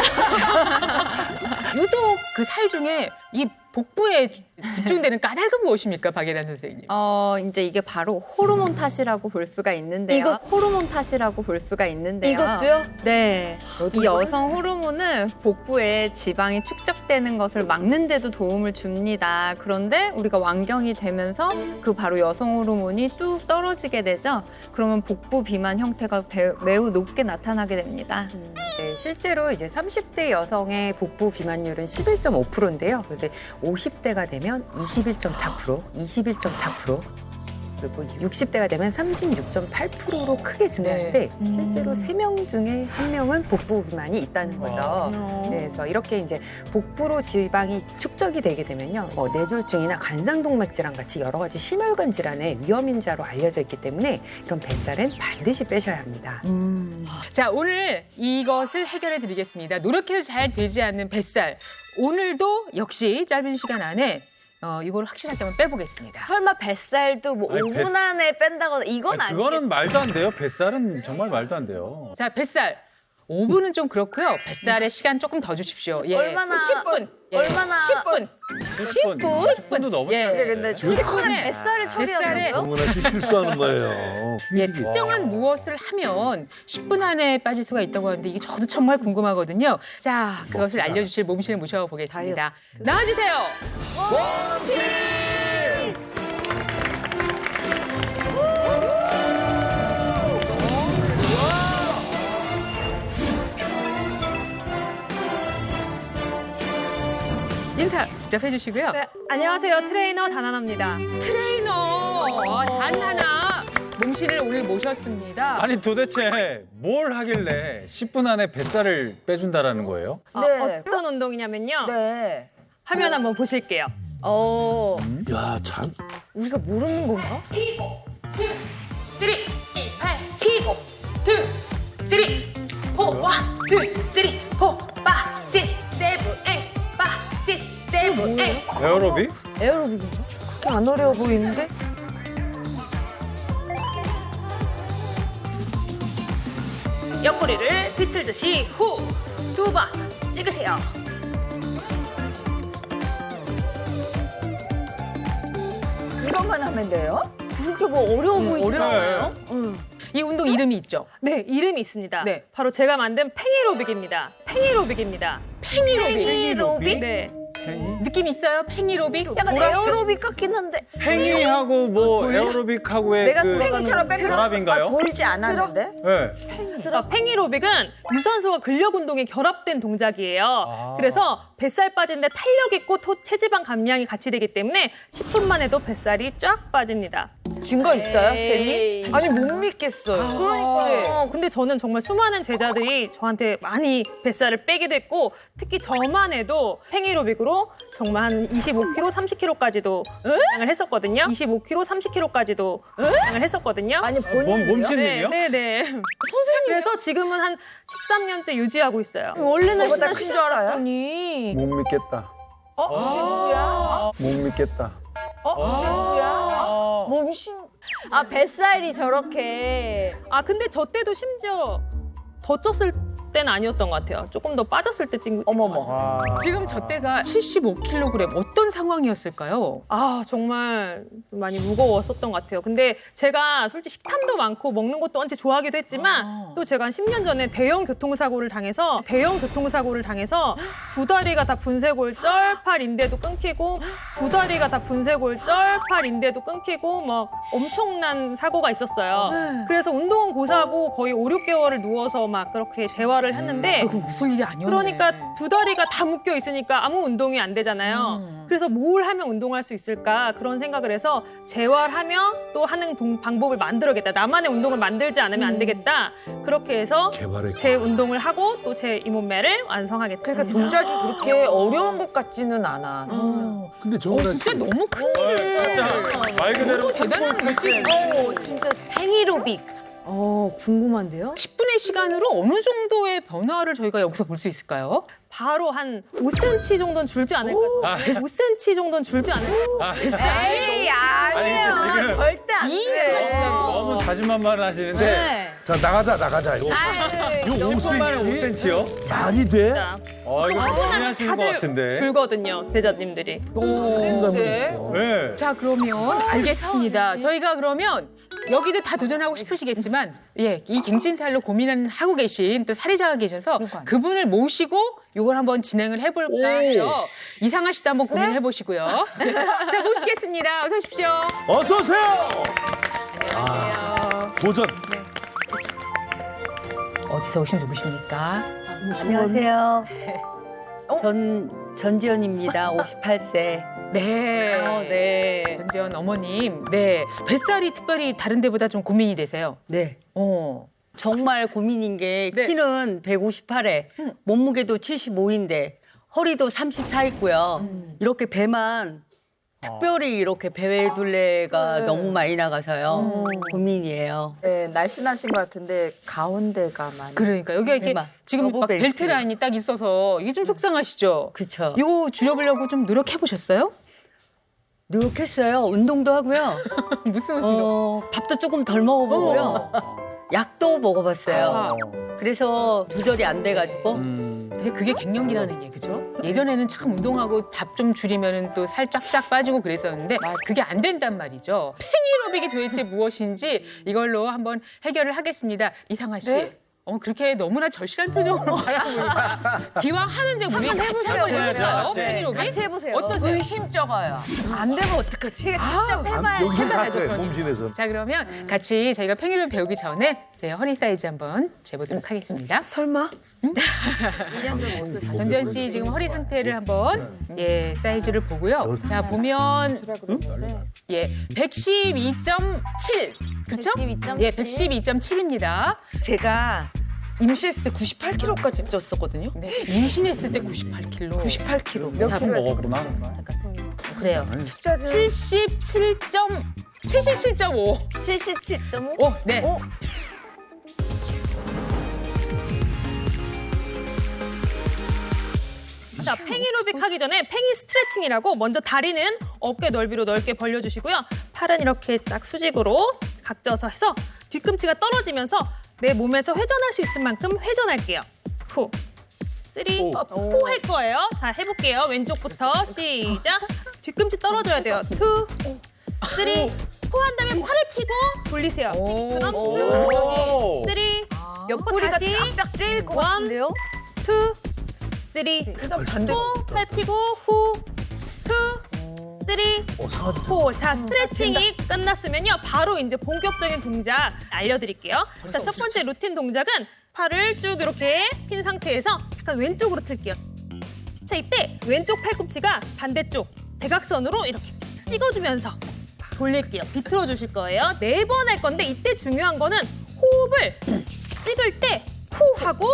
유독 그 살 중에 이 복부에 집중되는 까닭은 무엇입니까, 박예란 선생님? 이제 이게 바로 호르몬 탓이라고 볼 수가 있는데요. 호르몬 탓이라고 볼 수가 있는데요. 이것도요? 네. 이 여성 호르몬은 복부에 지방이 축적되는 것을 막는 데도 도움을 줍니다. 그런데 우리가 완경이 되면서 그 바로 여성 호르몬이 뚝 떨어지게 되죠. 그러면 복부 비만 형태가 매우 높게 나타나게 됩니다. 네, 실제로 이제 30대 여성의 복부 비만율은 11.5%인데요. 그런데 50대가 되면 21.4%, 21.4%, 그리고 60대가 되면 36.8%로 크게 증가하는데 실제로 3명 중에 1명은 복부 비만이 있다는 거죠. 네, 그래서 이렇게 이제 복부로 지방이 축적이 되게 되면요, 뇌졸중이나 간상동맥 질환 같이 여러 가지 심혈관 질환의 위험 인자로 알려져 있기 때문에 이런 뱃살은 반드시 빼셔야 합니다. 자, 오늘 이것을 해결해 드리겠습니다. 노력해도 잘 되지 않는 뱃살. 오늘도 역시 짧은 시간 안에 이걸 확실하게 한번 빼보겠습니다. 설마 뱃살도 뭐 아니, 5분 안에 뺀다거나 이건 아니, 아니겠죠? 그거는 말도 안 돼요. 뱃살은 정말 말도 안 돼요. 자, 뱃살. 5분은 좀 그렇고요. 뱃살에 시간 조금 더 주십시오. 예. 얼마나? 10분. 예. 얼마나? 10분. 10분도 너무 예. 근데 10분에 뱃살을 처리하는 거요? 정은아 씨 실수하는 거예요. 예, 특정한 무엇을 하면 10분 안에 빠질 수가 있다고 하는데 이게 저도 정말 궁금하거든요. 자, 그것을 알려주실 몸신을 모셔보겠습니다. 나와주세요. 인사 직접 해주시고요. 네, 안녕하세요. 트레이너 다나나입니다. 트레이너 단하나 몸신을 오늘 모셨습니다. 아니 도대체 뭘 하길래 10분 안에 뱃살을 빼준다라는 거예요? 어떤 운동이냐면요. 네. 화면 한번 보실게요. 야, 참. 우리가 모르는 건가? 3, 2, 8, 피고 2, 3, 4, 1, 2, 3, 4, 5, 6, 7, 8, 6, 7, 8. 에어로빅? 에어로빅인가? 그렇게 안 어려워 보이는데? 옆구리를 비틀듯이 후 2번 찍으세요. 이것만 하면 돼요? 그렇게 뭐 어려워 보이지 않아요? 이 운동 이름이 있죠? 네, 이름이 있습니다. 네. 바로 제가 만든 팽이로빅입니다. 팽이로빅입니다. 팽이로빅? 네. 느낌 있어요? 팽이로빅? 약간 에어로빅 같긴 한데. 팽이하고 뭐 에어로빅하고의 내가 그 팽이처럼 뺑 결합인가요? 보이지 않았는데? 네. 팽이로빅은 유산소와 근력 운동이 결합된 동작이에요. 아. 그래서 뱃살 빠지는데 탄력 있고 체지방 감량이 같이 되기 때문에 10분만 해도 뱃살이 쫙 빠집니다. 증거 있어요, 에이. 쌤이? 아니, 못 믿겠어요. 그러니까. 근데 저는 정말 수많은 제자들이 저한테 많이 뱃살을 빼게 됐고 특히 저만 해도 팽이로빅으로 정말 한 25kg, 30kg까지도 감량을 했었거든요. 25kg, 30kg까지도 감량을 했었거든요. 아니 본인이요? 몸신님이요? 네. 그래서 지금은 한 13년째 유지하고 있어요. 원래는 저보다 진짜 큰 줄 줄 알아요? 알았더니. 못 믿겠다. 이게 뭐야? 못 믿겠다. 몸신. 아, 뱃살이 저렇게. 아 근데 저 때도 심지어 더 쪘을 때는 아니었던 것 같아요. 조금 더 빠졌을 때 찍은. 어머머. 지금 저 때가 75kg 어떤 상황이었을까요? 아, 정말 많이 무거웠었던 것 같아요. 근데 제가 솔직히 식탐도 많고 먹는 것도 언제 좋아하기도 했지만 또 제가 한 10년 전에 대형 교통사고를 당해서 두 다리가 다 분쇄골절, 팔 인대도 끊기고 두 다리가 다 분쇄골절, 팔 인대도 끊기고 막 엄청난 사고가 있었어요. 그래서 운동은 고사하고 거의 5, 6개월을 누워서 막 그렇게 재활을 했는데 아이고, 웃을 일이 아니었네. 그러니까 두 다리가 다 묶여 있으니까 아무 운동이 안 되잖아요. 그래서 뭘 하면 운동할 수 있을까 그런 생각을 해서 재활하며 또 하는 방법을 만들어야겠다. 나만의 운동을 만들지 않으면 안 되겠다. 그렇게 해서 제 운동을 하고 또 제 이 몸매를 완성하겠습니다. 그래서 동작이 그렇게 어려운 것 같지는 않아. 근데 정은아 씨 진짜 너무 큰일을. 진짜 말 그대로 너무 대단한 일이지. 진짜 팽이로빅. 궁금한데요? 10분의 시간으로 어느 정도의 변화를 저희가 여기서 볼 수 있을까요? 바로 한 5cm 정도는 줄지 않을까? 5cm 정도는 줄지 않을까? 에이, 아니에요. 아니, 지금 절대 안 돼. 너무 자신만만을 하시는데 네. 자 나가자 이거. 아유, 이거 10분만에 5cm요? 말이 돼? 이거 좀 많이 하시는 것 같은데. 줄거든요, 대자님들이. 네. 네. 자, 그러면 알겠습니다. 저희가 그러면 여기도 다 도전하고 싶으시겠지만, 예, 이 갱신살로 고민을 하고 계신 또 사례자가 계셔서 그분을 모시고 이걸 한번 진행을 해볼까 해요. 이상하 씨도 한번 고민해 보시고요. 자, 모시겠습니다. 어서 오십시오. 어서 오세요. 안녕하세요. 도전. 어디서 오신 누구십니까? 안녕하세요. 전지현입니다. 58세. 네. 네. 전지현 어머님. 네. 뱃살이 특별히 다른 데보다 좀 고민이 되세요? 네. 어. 정말 고민인 게 네. 키는 158에 몸무게도 75인데 허리도 34 있고요. 이렇게 배만 특별히 이렇게 배둘레가 너무 많이 나가서요. 고민이에요. 네, 날씬하신 것 같은데 가운데가 많이. 그러니까 여기가 이렇게 대박. 지금 더블 막 벨트. 벨트 라인이 딱 있어서 이게 좀 속상하시죠? 그쵸. 이거 줄여보려고 좀 노력해 보셨어요? 노력했어요. 운동도 하고요. 무슨 운동? 밥도 조금 덜 먹어보고요. 약도 먹어봤어요. 그래서 조절이 안 돼가지고. 근데 그게 갱년기라는 얘기죠. 예전에는 참 운동하고 밥 좀 줄이면 또 살 쫙쫙 빠지고 그랬었는데 그게 안 된단 말이죠. 팽이로빅이 도대체 무엇인지 이걸로 한번 해결을 하겠습니다. 이상하 씨. 그렇게 너무나 절실한 표정으로 말하니까 기왕 하는데 우리 같이 한번 해볼까요? 팽이로빅? 같이 해보세요. 어떠세요? 의심쩍어요. 안 되면 어떡하지? 여기서 가세 몸신에서. 자, 그러면 같이 저희가 팽이로빅 배우기 전에 제 허리 사이즈 한번 재보도록 하겠습니다. 설마? 전지현 씨 지금 허리 상태를 한번 사이즈를 보고요. 자, 보면 112.7 그렇죠? 112.7. 예, 112.7입니다. 제가 임신했을 때 98kg까지 쪘었거든요. 네, 임신했을 때 98kg. 98kg. 몇 킬로 먹었구나. 그래요. 숫자는 77.5. 77.5? 네. 자, 팽이로빅 하기 전에 팽이 스트레칭이라고 먼저 다리는 어깨 넓이로 넓게 벌려주시고요. 팔은 이렇게 쫙 수직으로 각져서 해서 뒤꿈치가 떨어지면서 내 몸에서 회전할 수 있을 만큼 회전할게요. 후. 3, 4 할 거예요. 자, 해볼게요. 왼쪽부터 시작. 뒤꿈치 떨어져야 돼요. 2, 3, 4 한 다음에 팔을 펴고 돌리세요. 그럼 2, 3, 옆구리가 다시 쫙쫙 찔 것 같은데요? 2, 3, 4, 팔 펴고 후, 2, 3, 상아도 4. 자, 스트레칭이 끝났으면요. 바로 이제 본격적인 동작 알려드릴게요. 자, 첫 번째 루틴 동작은 팔을 쭉 이렇게 핀 상태에서 약간 왼쪽으로 틀게요. 자, 이때 왼쪽 팔꿈치가 반대쪽 대각선으로 이렇게 찍어주면서 돌릴게요. 비틀어 주실 거예요. 4번 할 건데 이때 중요한 거는 호흡을 찍을 때 후 하고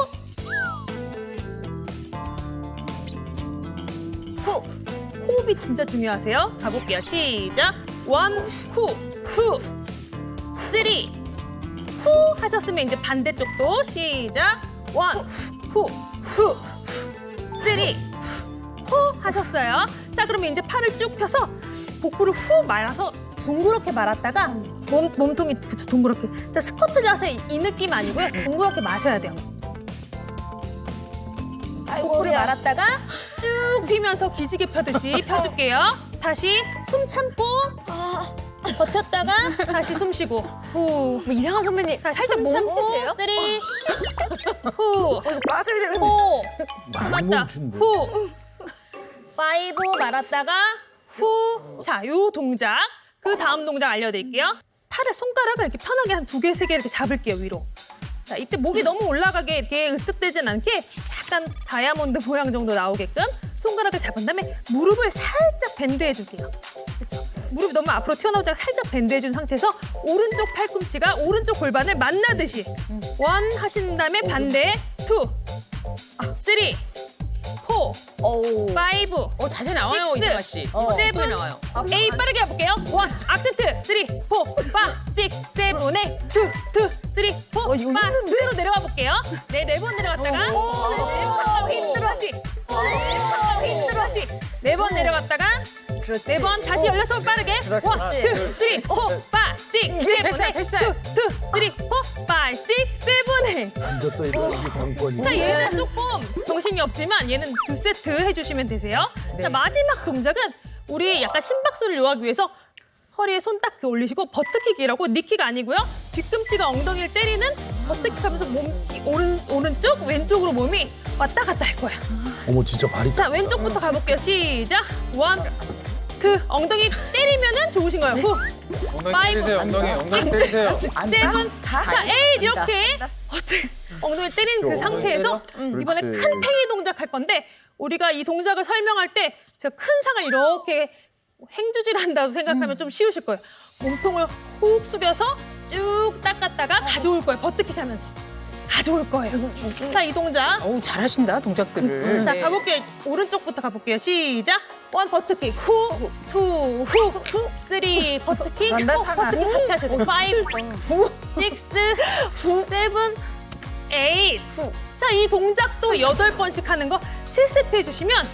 후. 호흡이 진짜 중요하세요. 가볼게요. 시작. 1, 후, 후, 3, 후 하셨으면 이제 반대쪽도 시작. 1, 후, 후, 3, 후 하셨어요. 자, 그러면 이제 팔을 쭉 펴서 복부를 후 말아서 둥그렇게 말았다가 몸통이 그쵸, 둥그렇게. 자, 스쿼트 자세 이 느낌 아니고요. 둥그렇게 마셔야 돼요. 복부를 말았다가 쭉 피면서 기지개 펴듯이 펴줄게요. 다시 숨 참고 버텼다가 다시 숨 쉬고 후. 뭐 이상한 선배님 다시 살짝 숨 몸 참고 치세요? 쓰리 후. 빠져야 되는 호 많이 맞다. 멈춘데. 후. 파이브 말았다가 후. 자, 요 동작. 그 다음 동작 알려드릴게요. 팔을 손가락을 이렇게 편하게 한 2개, 3개 이렇게 잡을게요, 위로. 자, 이때 목이 너무 올라가게 이렇게 으쓱대진 않게 약간 다이아몬드 모양 정도 나오게끔 손가락을 잡은 다음에 무릎을 살짝 밴드해줄게요. 그렇죠? 무릎이 너무 앞으로 튀어나오지 않게 살짝 밴드해준 상태에서 오른쪽 팔꿈치가 오른쪽 골반을 만나듯이 원 하신 다음에 반대 투, 쓰리, 포, 파이브, 자세 나와요, 식스, 이정아 씨. 세븐, 예쁘게 나와요. 에이 빠르게 해볼게요. 원, 악센트, 쓰리, 포, 파, 식, 세븐, 에이, 투, 쓰리, 포, 파, 그대로 내려와 볼게요. 네, 4번 내려갔다가, 힘들어하시, 힘들어하시, 4번 내려갔다가, 4번 다시 열려서 빠르게, 원, 투, 쓰리, 포, 파, 식, 세븐, 에이, 투, 쓰리, 포, 파, 식, 세븐, 에이. 앉았다 일어나기 관건이. 자, 얘는 조금 정신이 없지만 얘는 2세트 해주시면 되세요. 자, 마지막 동작은 우리 약간 심박수를 요하기 위해서 허리에 손 딱 올리시고 버트킥이라고 니킥 아니고요. 뒤꿈치가 엉덩이를 때리는 버트킥 하면서 오른쪽, 왼쪽으로 몸이 왔다 갔다 할 거야. 어머 진짜 발이. 자, 왼쪽부터 가볼게요. 시작. 원, 투. 엉덩이 때리면은 좋으신 거예요. 후. 엉덩이 때리세요. 엉덩이 때리세요. 세븐, 자, 에잇 이렇게 엉덩이 때리는 그 상태에서 이번에 그렇지. 큰 팽이 동작 할 건데 우리가 이 동작을 설명할 때 제가 큰 상을 이렇게 행주질 한다고 생각하면 좀 쉬우실 거예요. 몸통을 훅 숙여서 쭉 닦았다가 가져올 거예요. 버트킥 하면서 가져올 거예요. 자, 이 동작. 어우, 잘하신다, 동작들을. 자, 네. 가볼게요. 오른쪽부터 가볼게요. 시작. 원 버트킥, 후, 투, 후, 쓰리, 버트킥, 포, 버트킥 같이 하셔야 돼요. 파이브, 식스, 세븐, 에잇. 자, 이 동작도 8번씩 하는 거 7세트 해주시면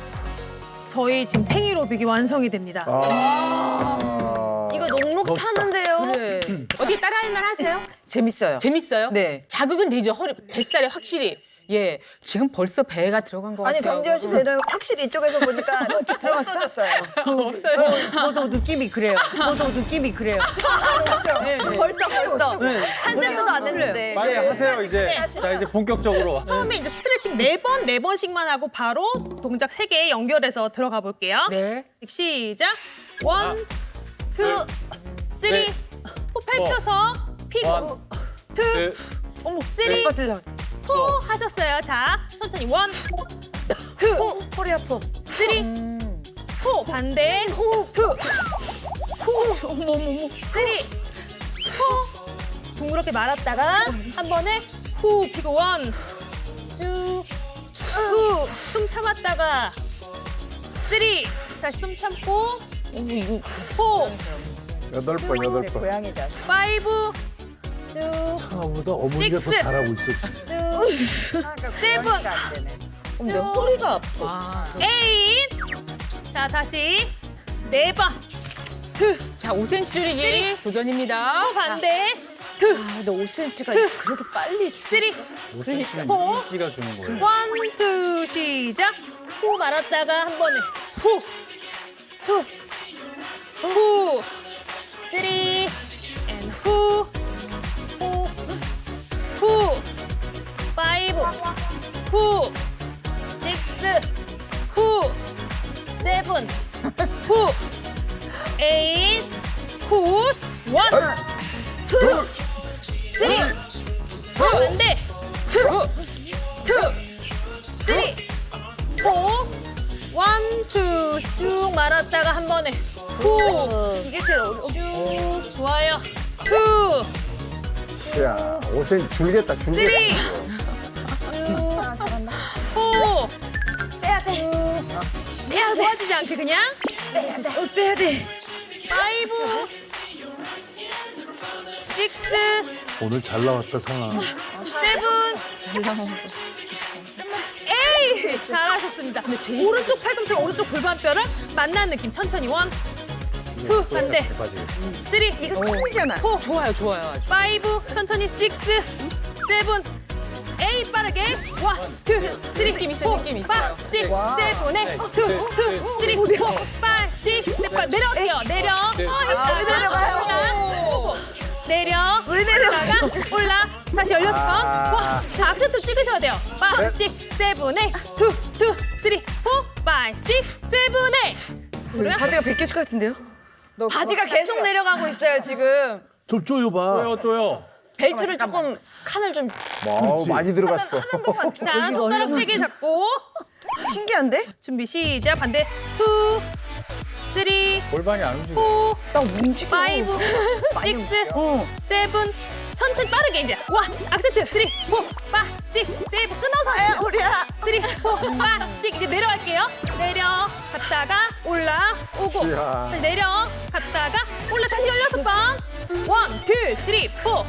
저희 지금 팽이로빅이 완성이 됩니다. 이거 녹록 타는데요. 그래. 어디 따라할 만 하세요? 재밌어요. 재밌어요? 네. 자극은 되죠. 허리, 뱃살에 확실히. 예. 지금 벌써 배가 들어간 것 아니 같아요. 정지현 씨 배는 확실히 이쪽에서 보니까 들어갔어요. 없어요. 저도 느낌이 그래요. 저도 느낌이 그래요. 벌써 한 세트도 안 했는데. 빨리 하세요 이제. 네. 자 이제 본격적으로. 처음에 이제 스트레칭 4번씩만 하고 바로 동작 3개 연결해서 들어가 볼게요. 네. 시작. 원, 투, 쓰리. 네. 호팔 펴서 픽. 원, 투, 어머, 쓰리, 포 하셨어요. 자, 천천히 원, 투, 허리 아파. 쓰리, 포 반대, 투, 쓰리, 포. 둥그렇게 말았다가 한 번에 후 피고 원, 쭉, 후, 숨 참았다가 쓰리, 다시 숨 참고 포, 8번. 고양이다. 파이브, 쭉, 차보다 어머니가 더 식스. 잘하고 있어. 세븐, 내 허리가 아파. 에잇. 자, 다시 4번. 자, 5cm 줄이기 도전입니다. 또 반대. 투, 근데 5cm가 그렇게 빨리. 쓰리, 오, 끼가 주는 거예요. 원, 투, 시작. 후 말았다가 한 번에 후, 투, 후, 쓰리, 앤 후, 후, 후, 파이브, 후, 식스, 후, 세븐, 후, 에잇, 후, 원, 투, 쓰리, 반대, 투, 쓰리, 포, 원, 투, 쭉 말았다가 한 번에 후, 이게 제일 어려워. 쭉, 좋아요, 투, 야, 5cm 줄겠다. 쓰리, 포, 빼야 돼. 도와주지 않게 그냥 빼야 돼. 파이브, 식스, 오늘 잘 나왔다 상황. 세븐, 에이 잘하셨습니다. 오른쪽 팔꿈치가 오른쪽 골반뼈랑 만나는 느낌. 천천히 원, 투 반대, 쓰리, 이거 큰일이잖아. 포, 좋아요, 좋아요. 파이브, 천천히 식스, 세븐, A 빠르게 1, 2, 3, 느낌 있어요, 느낌 있어요. 5, 6, 7, 8, 2, 2, 3, 4, 5, 6, 내려갈게요. 내려. 왜 내려가요? 내려. 왜 내려가가 올라. 다시 16번. 와, 자, 악센트 찍으셔야 돼요. 5, 6, 7, 8, 2, 2, 3, 4, 5, 6, 7, 8. 바지가 벗겨질 것 같은데요? 바지가 계속 내려가고 있어요, 지금. 좀 쪼여봐. 쪼여. 벨트를 조금 칸을 좀 와우, 많이 들어갔어. 자, 손가락 3개 잡고 신기한데? 준비 시작. 반대. 2, 3, 골반이 안 움직여. 4, 5, 6, 7, 천천히 빠르게 이제. 와, 악센트 3, 4, 5, 6, 7 끊어서 해요. 우리야. 3, 4, 5, 6 이제 내려갈게요. 내려갔다가 올라오고 이야. 내려갔다가 올라 다시 16번. 1, 2, 3, 4, 5,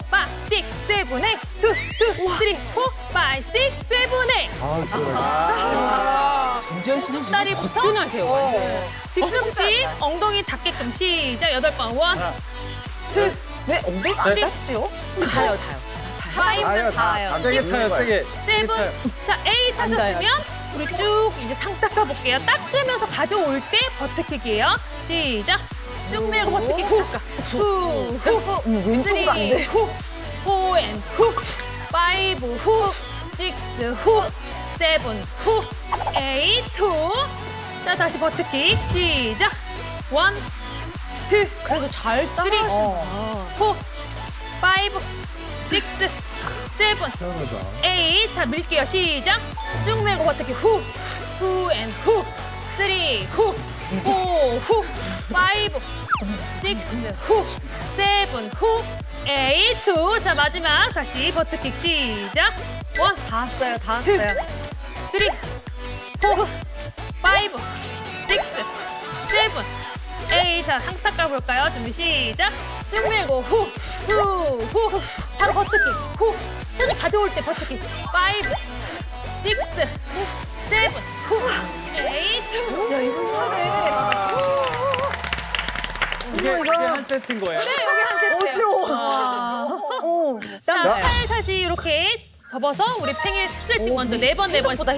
6, 7, 8 2, 2, 3, 4, 5, 6, 7, 8 아, 시원하다. 김지현 씨는 지금 다리부터 거뜬하세요. 완전. 뒤꿈치 엉덩이 닿게끔 시작. 8번 1, 2, 왜 엉덩이 안 닿지요? 다요. 5, 아유, 다 세게 차요, 세게. 7. 자, A 타셨으면 우리 쭉 이제 상 닦아볼게요. 닦으면서 가져올 때 버트킥이에요. 시작. 쭉 밀고 버트킥. 후, 왼쪽으로 안 돼. 후, 4 and 후, 5 후, 6 후, 7 후, 8 후. 자, 다시 버트킥 시작. 1, 2, 그래도 잘 3, 4, 5, 6, 7, 8. 자, 밀게요. 시작. 쭉 밀고 버티기. 후, 후, 앤 후. 3, 후, 4, 후, 5, 6, 후, 7, 후, 8, 후. 자, 마지막 다시 버티기. 시작. 1, 다 왔어요, 다 2, 왔어요. 3, 4, 5, 6, 7, 8. 자, 상 닦아볼까요? 준비 시작. 쭉 밀고 후, 후, 후. 바로 버티기. 후. 손이 가져올 때 버티기. 5, 6, 7, 후, 8. 야, 이거 이게 한 세트인 거예요? 네, 여기 한 세트. 어지러워. 자, 팔 다시 이렇게 접어서 우리 팽이 스트레칭 먼저 4번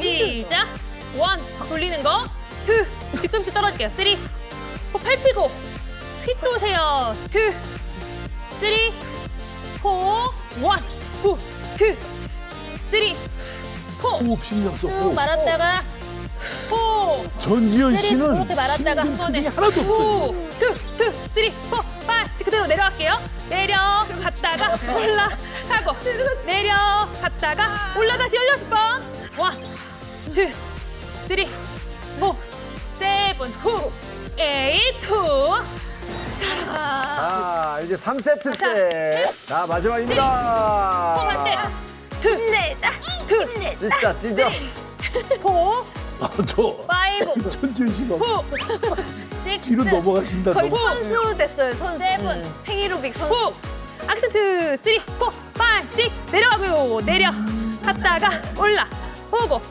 시작. 1, 돌리는 거. 2, 뒤꿈치 떨어질게요. 3, 4, 팔 펴고 휙 도세요. 2, 3, 4, 1, 2, 3, 4. 호흡 신경 써. 쭉 호흡. 말았다가 4, 전지현 씨는 그렇게 말았다가 한 번에 힘든 하나도 없어요. 2, 3, 4, 5 그대로 내려갈게요. 내려갔다가 올라가고 내려갔다가 올라 다시 16번. 1, 2, 3, 4, 7, 후, 8, 후. 자, 이제 3세트째. 자, 마지막입니다. 한대 힘내자. 진짜 찢어. 4, 아, 저 5, 전지현 씨가 6, 뒤로 넘어가신다. 거의 너무. 선수 됐어요, 선수. 7, 팽이로빅 선수. 후. 악센트 3, 4, 5, 6 내려가고요. 내려갔다가 올라오고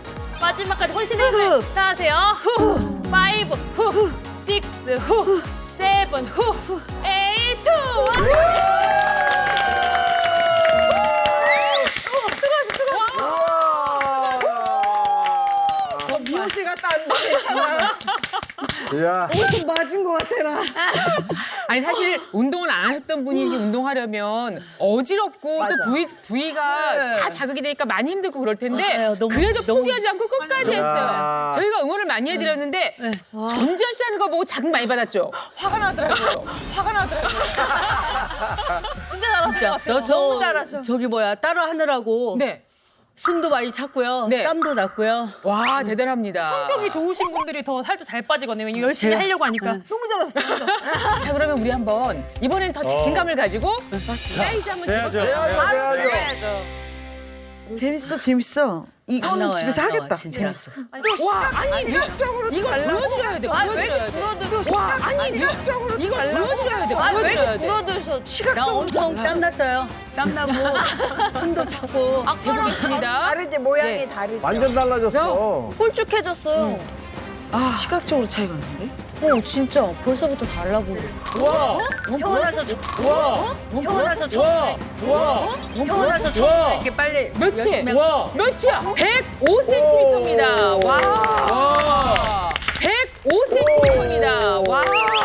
마지막까지 훨씬 힘을 다하세요. 후, 5, 후, 6, 후, 7, 후, 8, 후. 미호 씨 같다 안 돼. 이야. 무슨 맞은 것 같아 나. 아니 사실 운동을 안 하셨던 분이 이렇게 운동하려면 어지럽고 또 부위가 다 자극이 되니까 많이 힘들고 그럴 텐데 그래도 포기하지 않고 끝까지 했어요. 저희가 응원을 많이 해드렸는데 전지현 씨 하는 거 보고 자극 많이 받았죠? 화가 나더라고요. 화가 나더라고요. 진짜 잘하시죠? 너무 잘하셔. 저기 뭐야 따라 하느라고 네. 숨도 많이 찼고요. 네. 땀도 났고요. 와 대단합니다. 성격이 좋으신 분들이 더 살도 잘 빠지거든요. 왜냐면 열심히 하려고 하니까. 너무 잘하셨어요. 자 그러면 우리 한번 이번엔 더 자신감을 가지고 사이즈 한번 해야죠. 집어볼까요? 해야죠. 재밌어. 안 이거는 나와요, 집에서 안 나와, 하겠다. 진짜. 재밌어. 와 아니 미학적으로 이거 보여드려야 돼. 보여드려야 돼. 와, 아니 미학적으로 이거 보여드려야 돼. 왜 보여드려야 이렇게 돼. 불어드셔? 나 시각적으로 엄청 땀 났어요. 땀 나고 손도 차고. 재보겠습니다. 다르지 모양이 네. 다르지. 완전 달라졌어. 홀쭉해졌어요. 시각적으로 차이가 나는데? 진짜 벌써부터 달라 보여. 와! 태어나서 와! 태어나서 와! 와! 태어나서 와! 이렇게 빨리 몇이? 와! 몇이야? 105cm입니다. 와. 와! 105cm입니다. 와.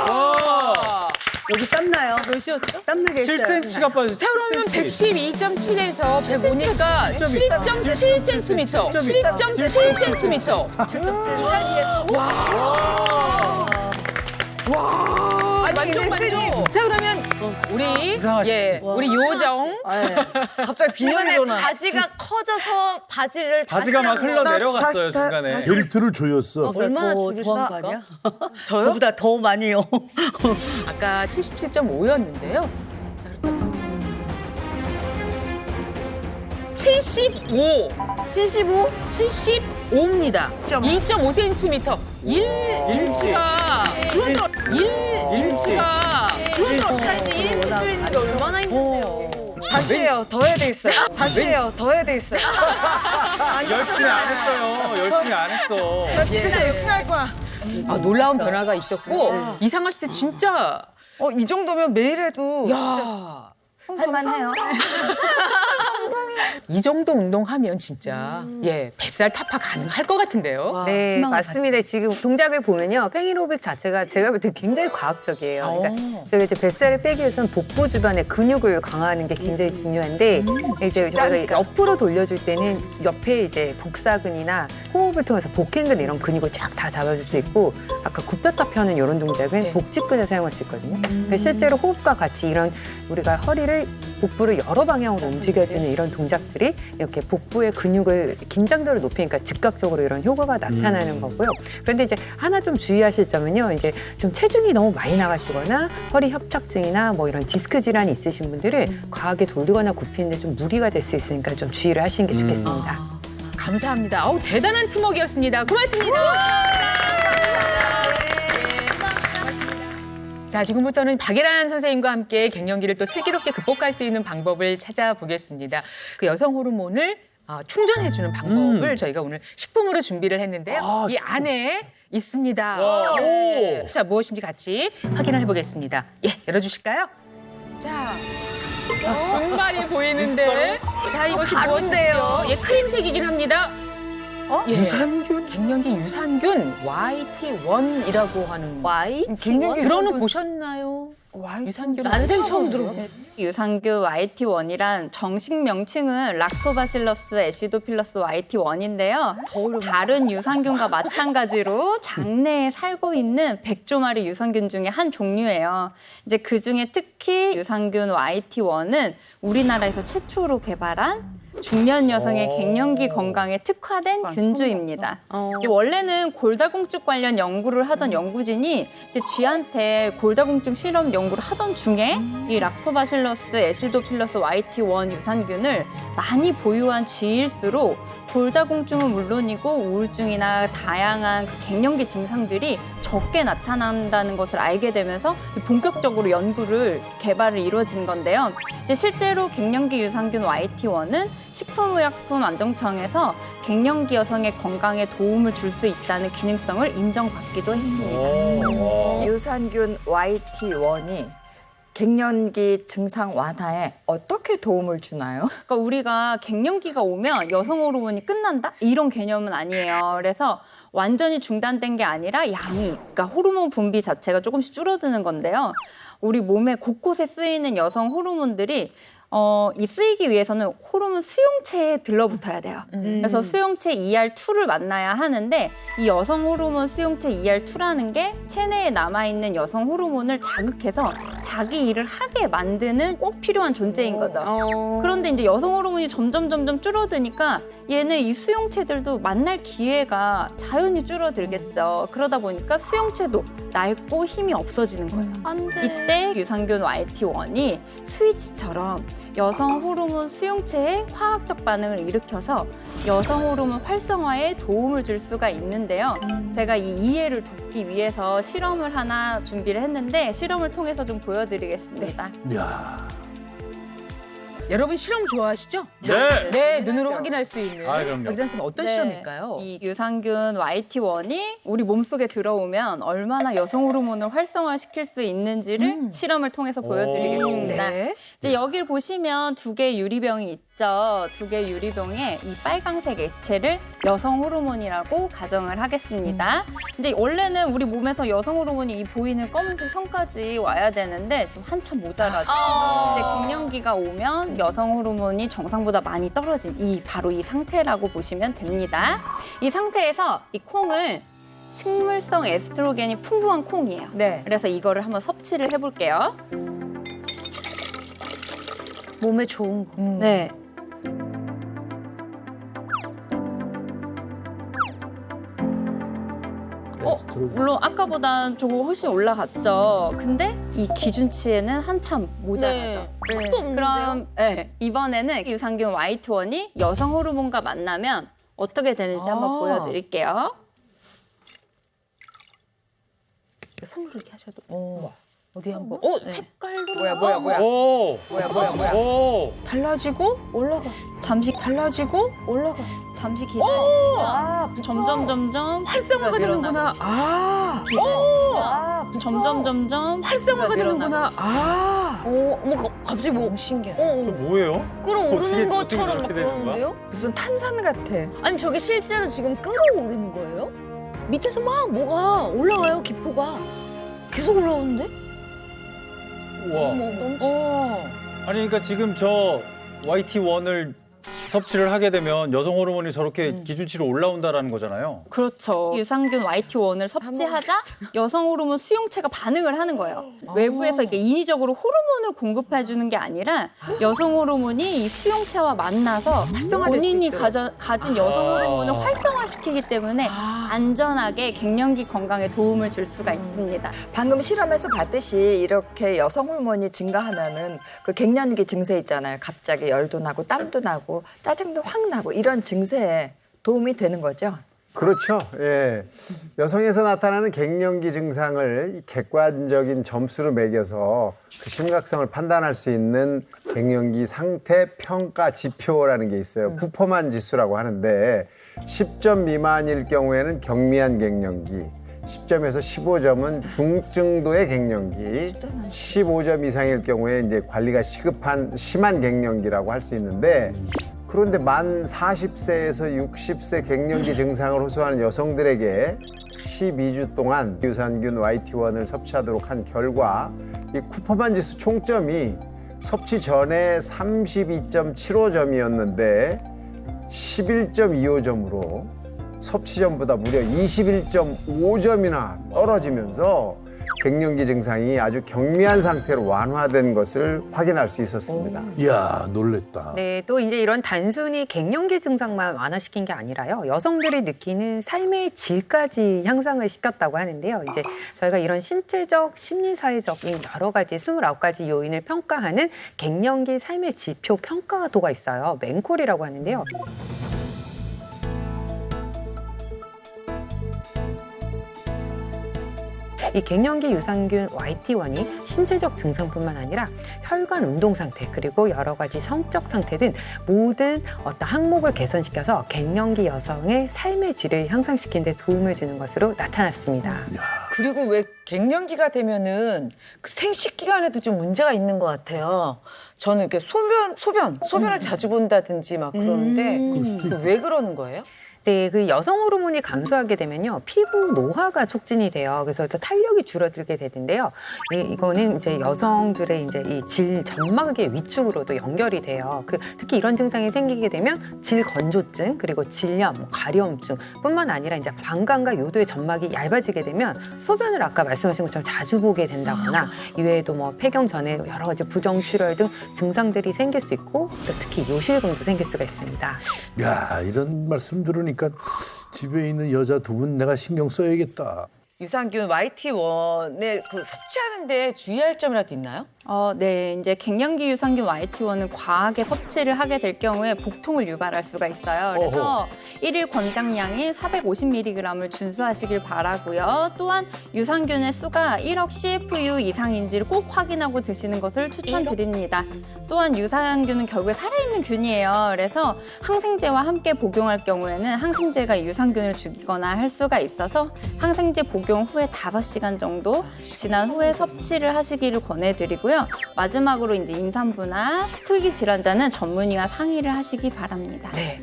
와! 여기 땀나요? 몇이었죠? 땀나게 했어요. 7cm가 빠졌어. 자, 그러면 112.7에서 105니까 7.7cm. 7.7cm. 이 사이에. 와, 만족. 자, 그러면 우리 이상하시네. 우리 요정 갑자기 비난이 이번에 일어나. 바지가 커져서 바지를 바지가 막 다시 흘러 한번 내려갔어요 중간에. 벨트를 조였어. 얼마나 더 줄일까? 더한 거 아니야? 저보다 더 많이요. 아까 77.5였는데요. 75. 75입니다. 2.5cm. 1인치가 줄어들어. 1인치가 줄어들어까지 1인치 줄이는 게 얼마나 힘든데요. 다시 해요. 더 해야 되겠어요. 다시 해요. 더 해야 되겠어요. 열심히 안 했어요. 열심히 안 했어. 진짜 열심히 할 거야. 아, 놀라운 변화가 있었고 이상하 씨 진짜 이 정도면 매일 해도 야. 할만해요. 이 정도 운동하면 진짜 뱃살 타파 가능할 것 같은데요. 네, 맞습니다. 지금 동작을 보면요. 팽이로빅 자체가 제가 볼 때 굉장히 과학적이에요. 그러니까 저희가 이제 뱃살을 빼기 위해서는 복부 주변의 근육을 강화하는 게 굉장히 중요한데 이제 저희가 이렇게 옆으로 돌려줄 때는 옆에 이제 복사근이나 호흡을 통해서 복행근 이런 근육을 쫙 다 잡아줄 수 있고 아까 굽혔다 펴는 이런 동작은 복직근을 사용할 수 있거든요. 그래서 실제로 호흡과 같이 이런 우리가 허리를 복부를 여러 방향으로 움직여주는 이런 동작들이 이렇게 복부의 근육을 긴장도를 높이니까 즉각적으로 이런 효과가 나타나는 거고요. 그런데 이제 하나 좀 주의하실 점은요. 이제 좀 체중이 너무 많이 나가시거나 허리 협착증이나 뭐 이런 디스크 질환이 있으신 분들은 과하게 돌리거나 굽히는데 좀 무리가 될 수 있으니까 좀 주의를 하시는 게 좋겠습니다. 감사합니다. 어우, 대단한 팀워크였습니다. 고맙습니다. 자, 지금부터는 박예란 선생님과 함께 갱년기를 또 슬기롭게 극복할 수 있는 방법을 찾아보겠습니다. 그 여성 호르몬을 충전해주는 방법을 저희가 오늘 식품으로 준비를 했는데요. 이 안에 있습니다. 네. 자, 무엇인지 같이 확인을 해보겠습니다. 예, 열어주실까요? 자, 분발이 보이는데. 자, 이것이 무엇인데요? 예, 크림색이긴 합니다. 유산균? 갱년기 유산균 YT1이라고 하는 YT1? 들어보셨나요? 유산균 난생 처음 들어. 유산균 YT1이란 정식 명칭은 락토바실러스 애시도필러스 YT1인데요. 다른 유산균과 마찬가지로 장내에 살고 있는 100조 마리 유산균 중에 한 종류예요. 이제 그 중에 특히 유산균 YT1은 우리나라에서 최초로 개발한 중년 여성의 갱년기 건강에 특화된 균주입니다. 원래는 골다공증 관련 연구를 하던 연구진이 이제 쥐한테 골다공증 실험 연구를 하던 중에 이 락토바실러스 애시도필러스 YT1 유산균을 많이 보유한 쥐일수록 골다공증은 물론이고 우울증이나 다양한 그 갱년기 증상들이 적게 나타난다는 것을 알게 되면서 본격적으로 연구를 개발을 이루어진 건데요. 이제 실제로 갱년기 유산균 YT1은 식품의약품안정청에서 갱년기 여성의 건강에 도움을 줄 수 있다는 기능성을 인정받기도 했습니다. 유산균 YT1이 갱년기 증상 완화에 어떻게 도움을 주나요? 그러니까 우리가 갱년기가 오면 여성 호르몬이 끝난다? 이런 개념은 아니에요. 그래서 완전히 중단된 게 아니라 그러니까 호르몬 분비 자체가 조금씩 줄어드는 건데요. 우리 몸에 곳곳에 쓰이는 여성 호르몬들이 이 쓰이기 위해서는 호르몬 수용체에 들러붙어야 돼요. 그래서 수용체 ER2를 만나야 하는데 이 여성 호르몬 수용체 ER2라는 게 체내에 남아있는 여성 호르몬을 자극해서 자기 일을 하게 만드는 꼭 필요한 존재인 거죠. 그런데 이제 여성 호르몬이 점점 줄어드니까 얘는 이 수용체들도 만날 기회가 자연히 줄어들겠죠. 그러다 보니까 수용체도 낡고 힘이 없어지는 거예요. 이때 유산균 YT1이 스위치처럼 여성 호르몬 수용체의 화학적 반응을 일으켜서 여성 호르몬 활성화에 도움을 줄 수가 있는데요. 제가 이 이해를 돕기 위해서 실험을 하나 준비를 했는데 실험을 통해서 좀 보여드리겠습니다. 이야. 여러분 실험 좋아하시죠? 네. 네, 눈으로 확인할 수 있는. 아, 그럼요. 박일환 선생님 어떤 네. 실험일까요? 이 유산균 YT1이 우리 몸속에 들어오면 얼마나 여성 호르몬을 활성화시킬 수 있는지를 실험을 통해서 보여드리겠습니다. 네. 이제 여기를 보시면 두 개의 유리병이 있죠. 두 개의 유리병에 이 빨강색 액체를 여성 호르몬이라고 가정을 하겠습니다. 이제 원래는 우리 몸에서 여성 호르몬이 이 보이는 검은색 선까지 와야 되는데 지금 한참 모자라죠. 근데 갱년기가 오면 여성 호르몬이 정상보다 많이 떨어진 바로 이 상태라고 보시면 됩니다. 이 상태에서 이 콩을 식물성 에스트로겐이 풍부한 콩이에요. 네. 그래서 이거를 한번 섭취를 해볼게요. 몸에 좋은 거. 네. 물론 아까보다는 조금 훨씬 올라갔죠. 근데 이 기준치에는 한참 모자라죠. 네. 또 없는데요? 그럼 이번에는 유산균 YT1이 여성 호르몬과 만나면 어떻게 되는지 한번 보여드릴게요. 손으로 이렇게 하셔도. 어디 한번. 색깔도 뭐야. 오. 뭐야. 오. 달라지고 올라가. 잠시 달라지고 올라가. 잠시 기다리시면 점점 활성화가 되는구나. 점점 활성화가 되는구나. 갑자기 뭐 신기해. 저 뭐예요? 끌어오르는 어떻게 것처럼 막 저렇게 되는 거야? 그러는데요? 무슨 탄산 같아. 아니 저게 실제로 지금 끌어오르는 거예요? 밑에서 막 뭐가 올라와요, 기포가. 계속 올라오는데? 우와. 아니 그러니까 지금 저 YT1을 섭취를 하게 되면 여성 호르몬이 저렇게 기준치로 올라온다라는 거잖아요. 그렇죠. 유산균 YT1을 섭취하자 여성 호르몬 수용체가 반응을 하는 거예요. 외부에서 이게 인위적으로 호르몬을 공급해 주는 게 아니라 여성 호르몬이 이 수용체와 만나서 본인이 가진 여성 호르몬을 활성화시키기 때문에 안전하게 갱년기 건강에 도움을 줄 수가 있습니다. 방금 실험에서 봤듯이 이렇게 여성 호르몬이 증가하면은 그 갱년기 증세 있잖아요. 갑자기 열도 나고 땀도 나고 짜증도 확 나고 이런 증세에 도움이 되는 거죠. 그렇죠. 예. 여성에서 나타나는 갱년기 증상을 객관적인 점수로 매겨서 그 심각성을 판단할 수 있는 갱년기 상태 평가 지표라는 게 있어요. 쿠퍼만 지수라고 하는데 10점 미만일 경우에는 경미한 갱년기, 10점에서 15점은 중증도의 갱년기, 15점 이상일 경우에 이제 관리가 시급한 심한 갱년기라고 할 수 있는데 그런데 만 40세에서 60세 갱년기 증상을 호소하는 여성들에게 12주 동안 유산균 YT1을 섭취하도록 한 결과 이 쿠퍼만 지수 총점이 섭취 전에 32.75점이었는데 11.25점으로 섭취 전보다 무려 21.5점이나 떨어지면서 갱년기 증상이 아주 경미한 상태로 완화된 것을 확인할 수 있었습니다. 이야, 놀랬다. 네, 또 이제 이런 단순히 갱년기 증상만 완화시킨 게 아니라요. 여성들이 느끼는 삶의 질까지 향상을 시켰다고 하는데요. 이제 저희가 이런 신체적, 심리사회적인 여러 가지 29가지 요인을 평가하는 갱년기 삶의 지표 평가도가 있어요. 맹콜이라고 하는데요. 이 갱년기 유산균 YT1이 신체적 증상뿐만 아니라 혈관 운동 상태 그리고 여러 가지 성적 상태 등 모든 어떤 항목을 개선시켜서 갱년기 여성의 삶의 질을 향상시키는 데 도움을 주는 것으로 나타났습니다. 그리고 왜 갱년기가 되면은 그 생식 기관에도 좀 문제가 있는 것 같아요. 저는 이렇게 소변을 자주 본다든지 막 그러는데 왜 그러는 거예요? 네, 그 여성 호르몬이 감소하게 되면요, 피부 노화가 촉진이 돼요. 그래서 또 탄력이 줄어들게 되는데요. 이거는 이제 여성들의 이제 이 질 점막의 위축으로도 연결이 돼요. 특히 이런 증상이 생기게 되면 질 건조증 그리고 질염, 가려움증뿐만 아니라 이제 방광과 요도의 점막이 얇아지게 되면 소변을 아까 말씀하신 것처럼 자주 보게 된다거나 이외에도 뭐 폐경 전에 여러 가지 부정출혈 등 증상들이 생길 수 있고 또 특히 요실금도 생길 수가 있습니다. 야, 이런 말씀 들으니까 집에 있는 여자 두 분 내가 신경 써야겠다. 유산균 YT1을 섭취하는데 주의할 점이라도 있나요? 네, 이제 갱년기 유산균 YT1은 과하게 섭취를 하게 될 경우에 복통을 유발할 수가 있어요. 그래서 일일 권장량이 450mg을 준수하시길 바라고요. 또한 유산균의 수가 1억 CFU 이상인지를 꼭 확인하고 드시는 것을 추천드립니다. 또한 유산균은 결국에 살아있는 균이에요. 그래서 항생제와 함께 복용할 경우에는 항생제가 유산균을 죽이거나 할 수가 있어서 항생제 복용 후에 5시간 정도 지난 후에 섭취를 하시기를 권해드리고요. 마지막으로 이제 임산부나 특이 질환자는 전문의와 상의를 하시기 바랍니다. 네.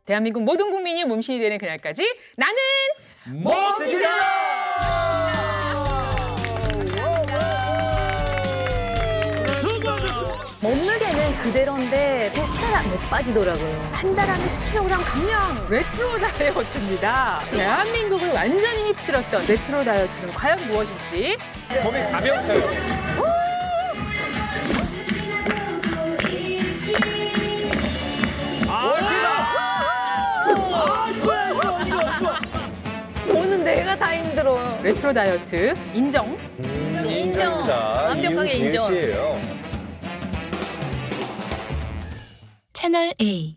대한민국 모든 국민이 몸신이 되는 그날까지 나는 못 드시라! 몸무게는 그대로인데 뱃살 못 빠지더라고요. 한 달 안에 10kg 감량 레트로 다이어트입니다. 대한민국을 완전히 휩쓸었던 레트로 다이어트는 과연 무엇일지 몸이 가벼워요. 오늘 내가 다 힘들어. 레트로 다이어트 인정. 인정입니다. 완벽하게 인정. 이유 제시예요. 채널 A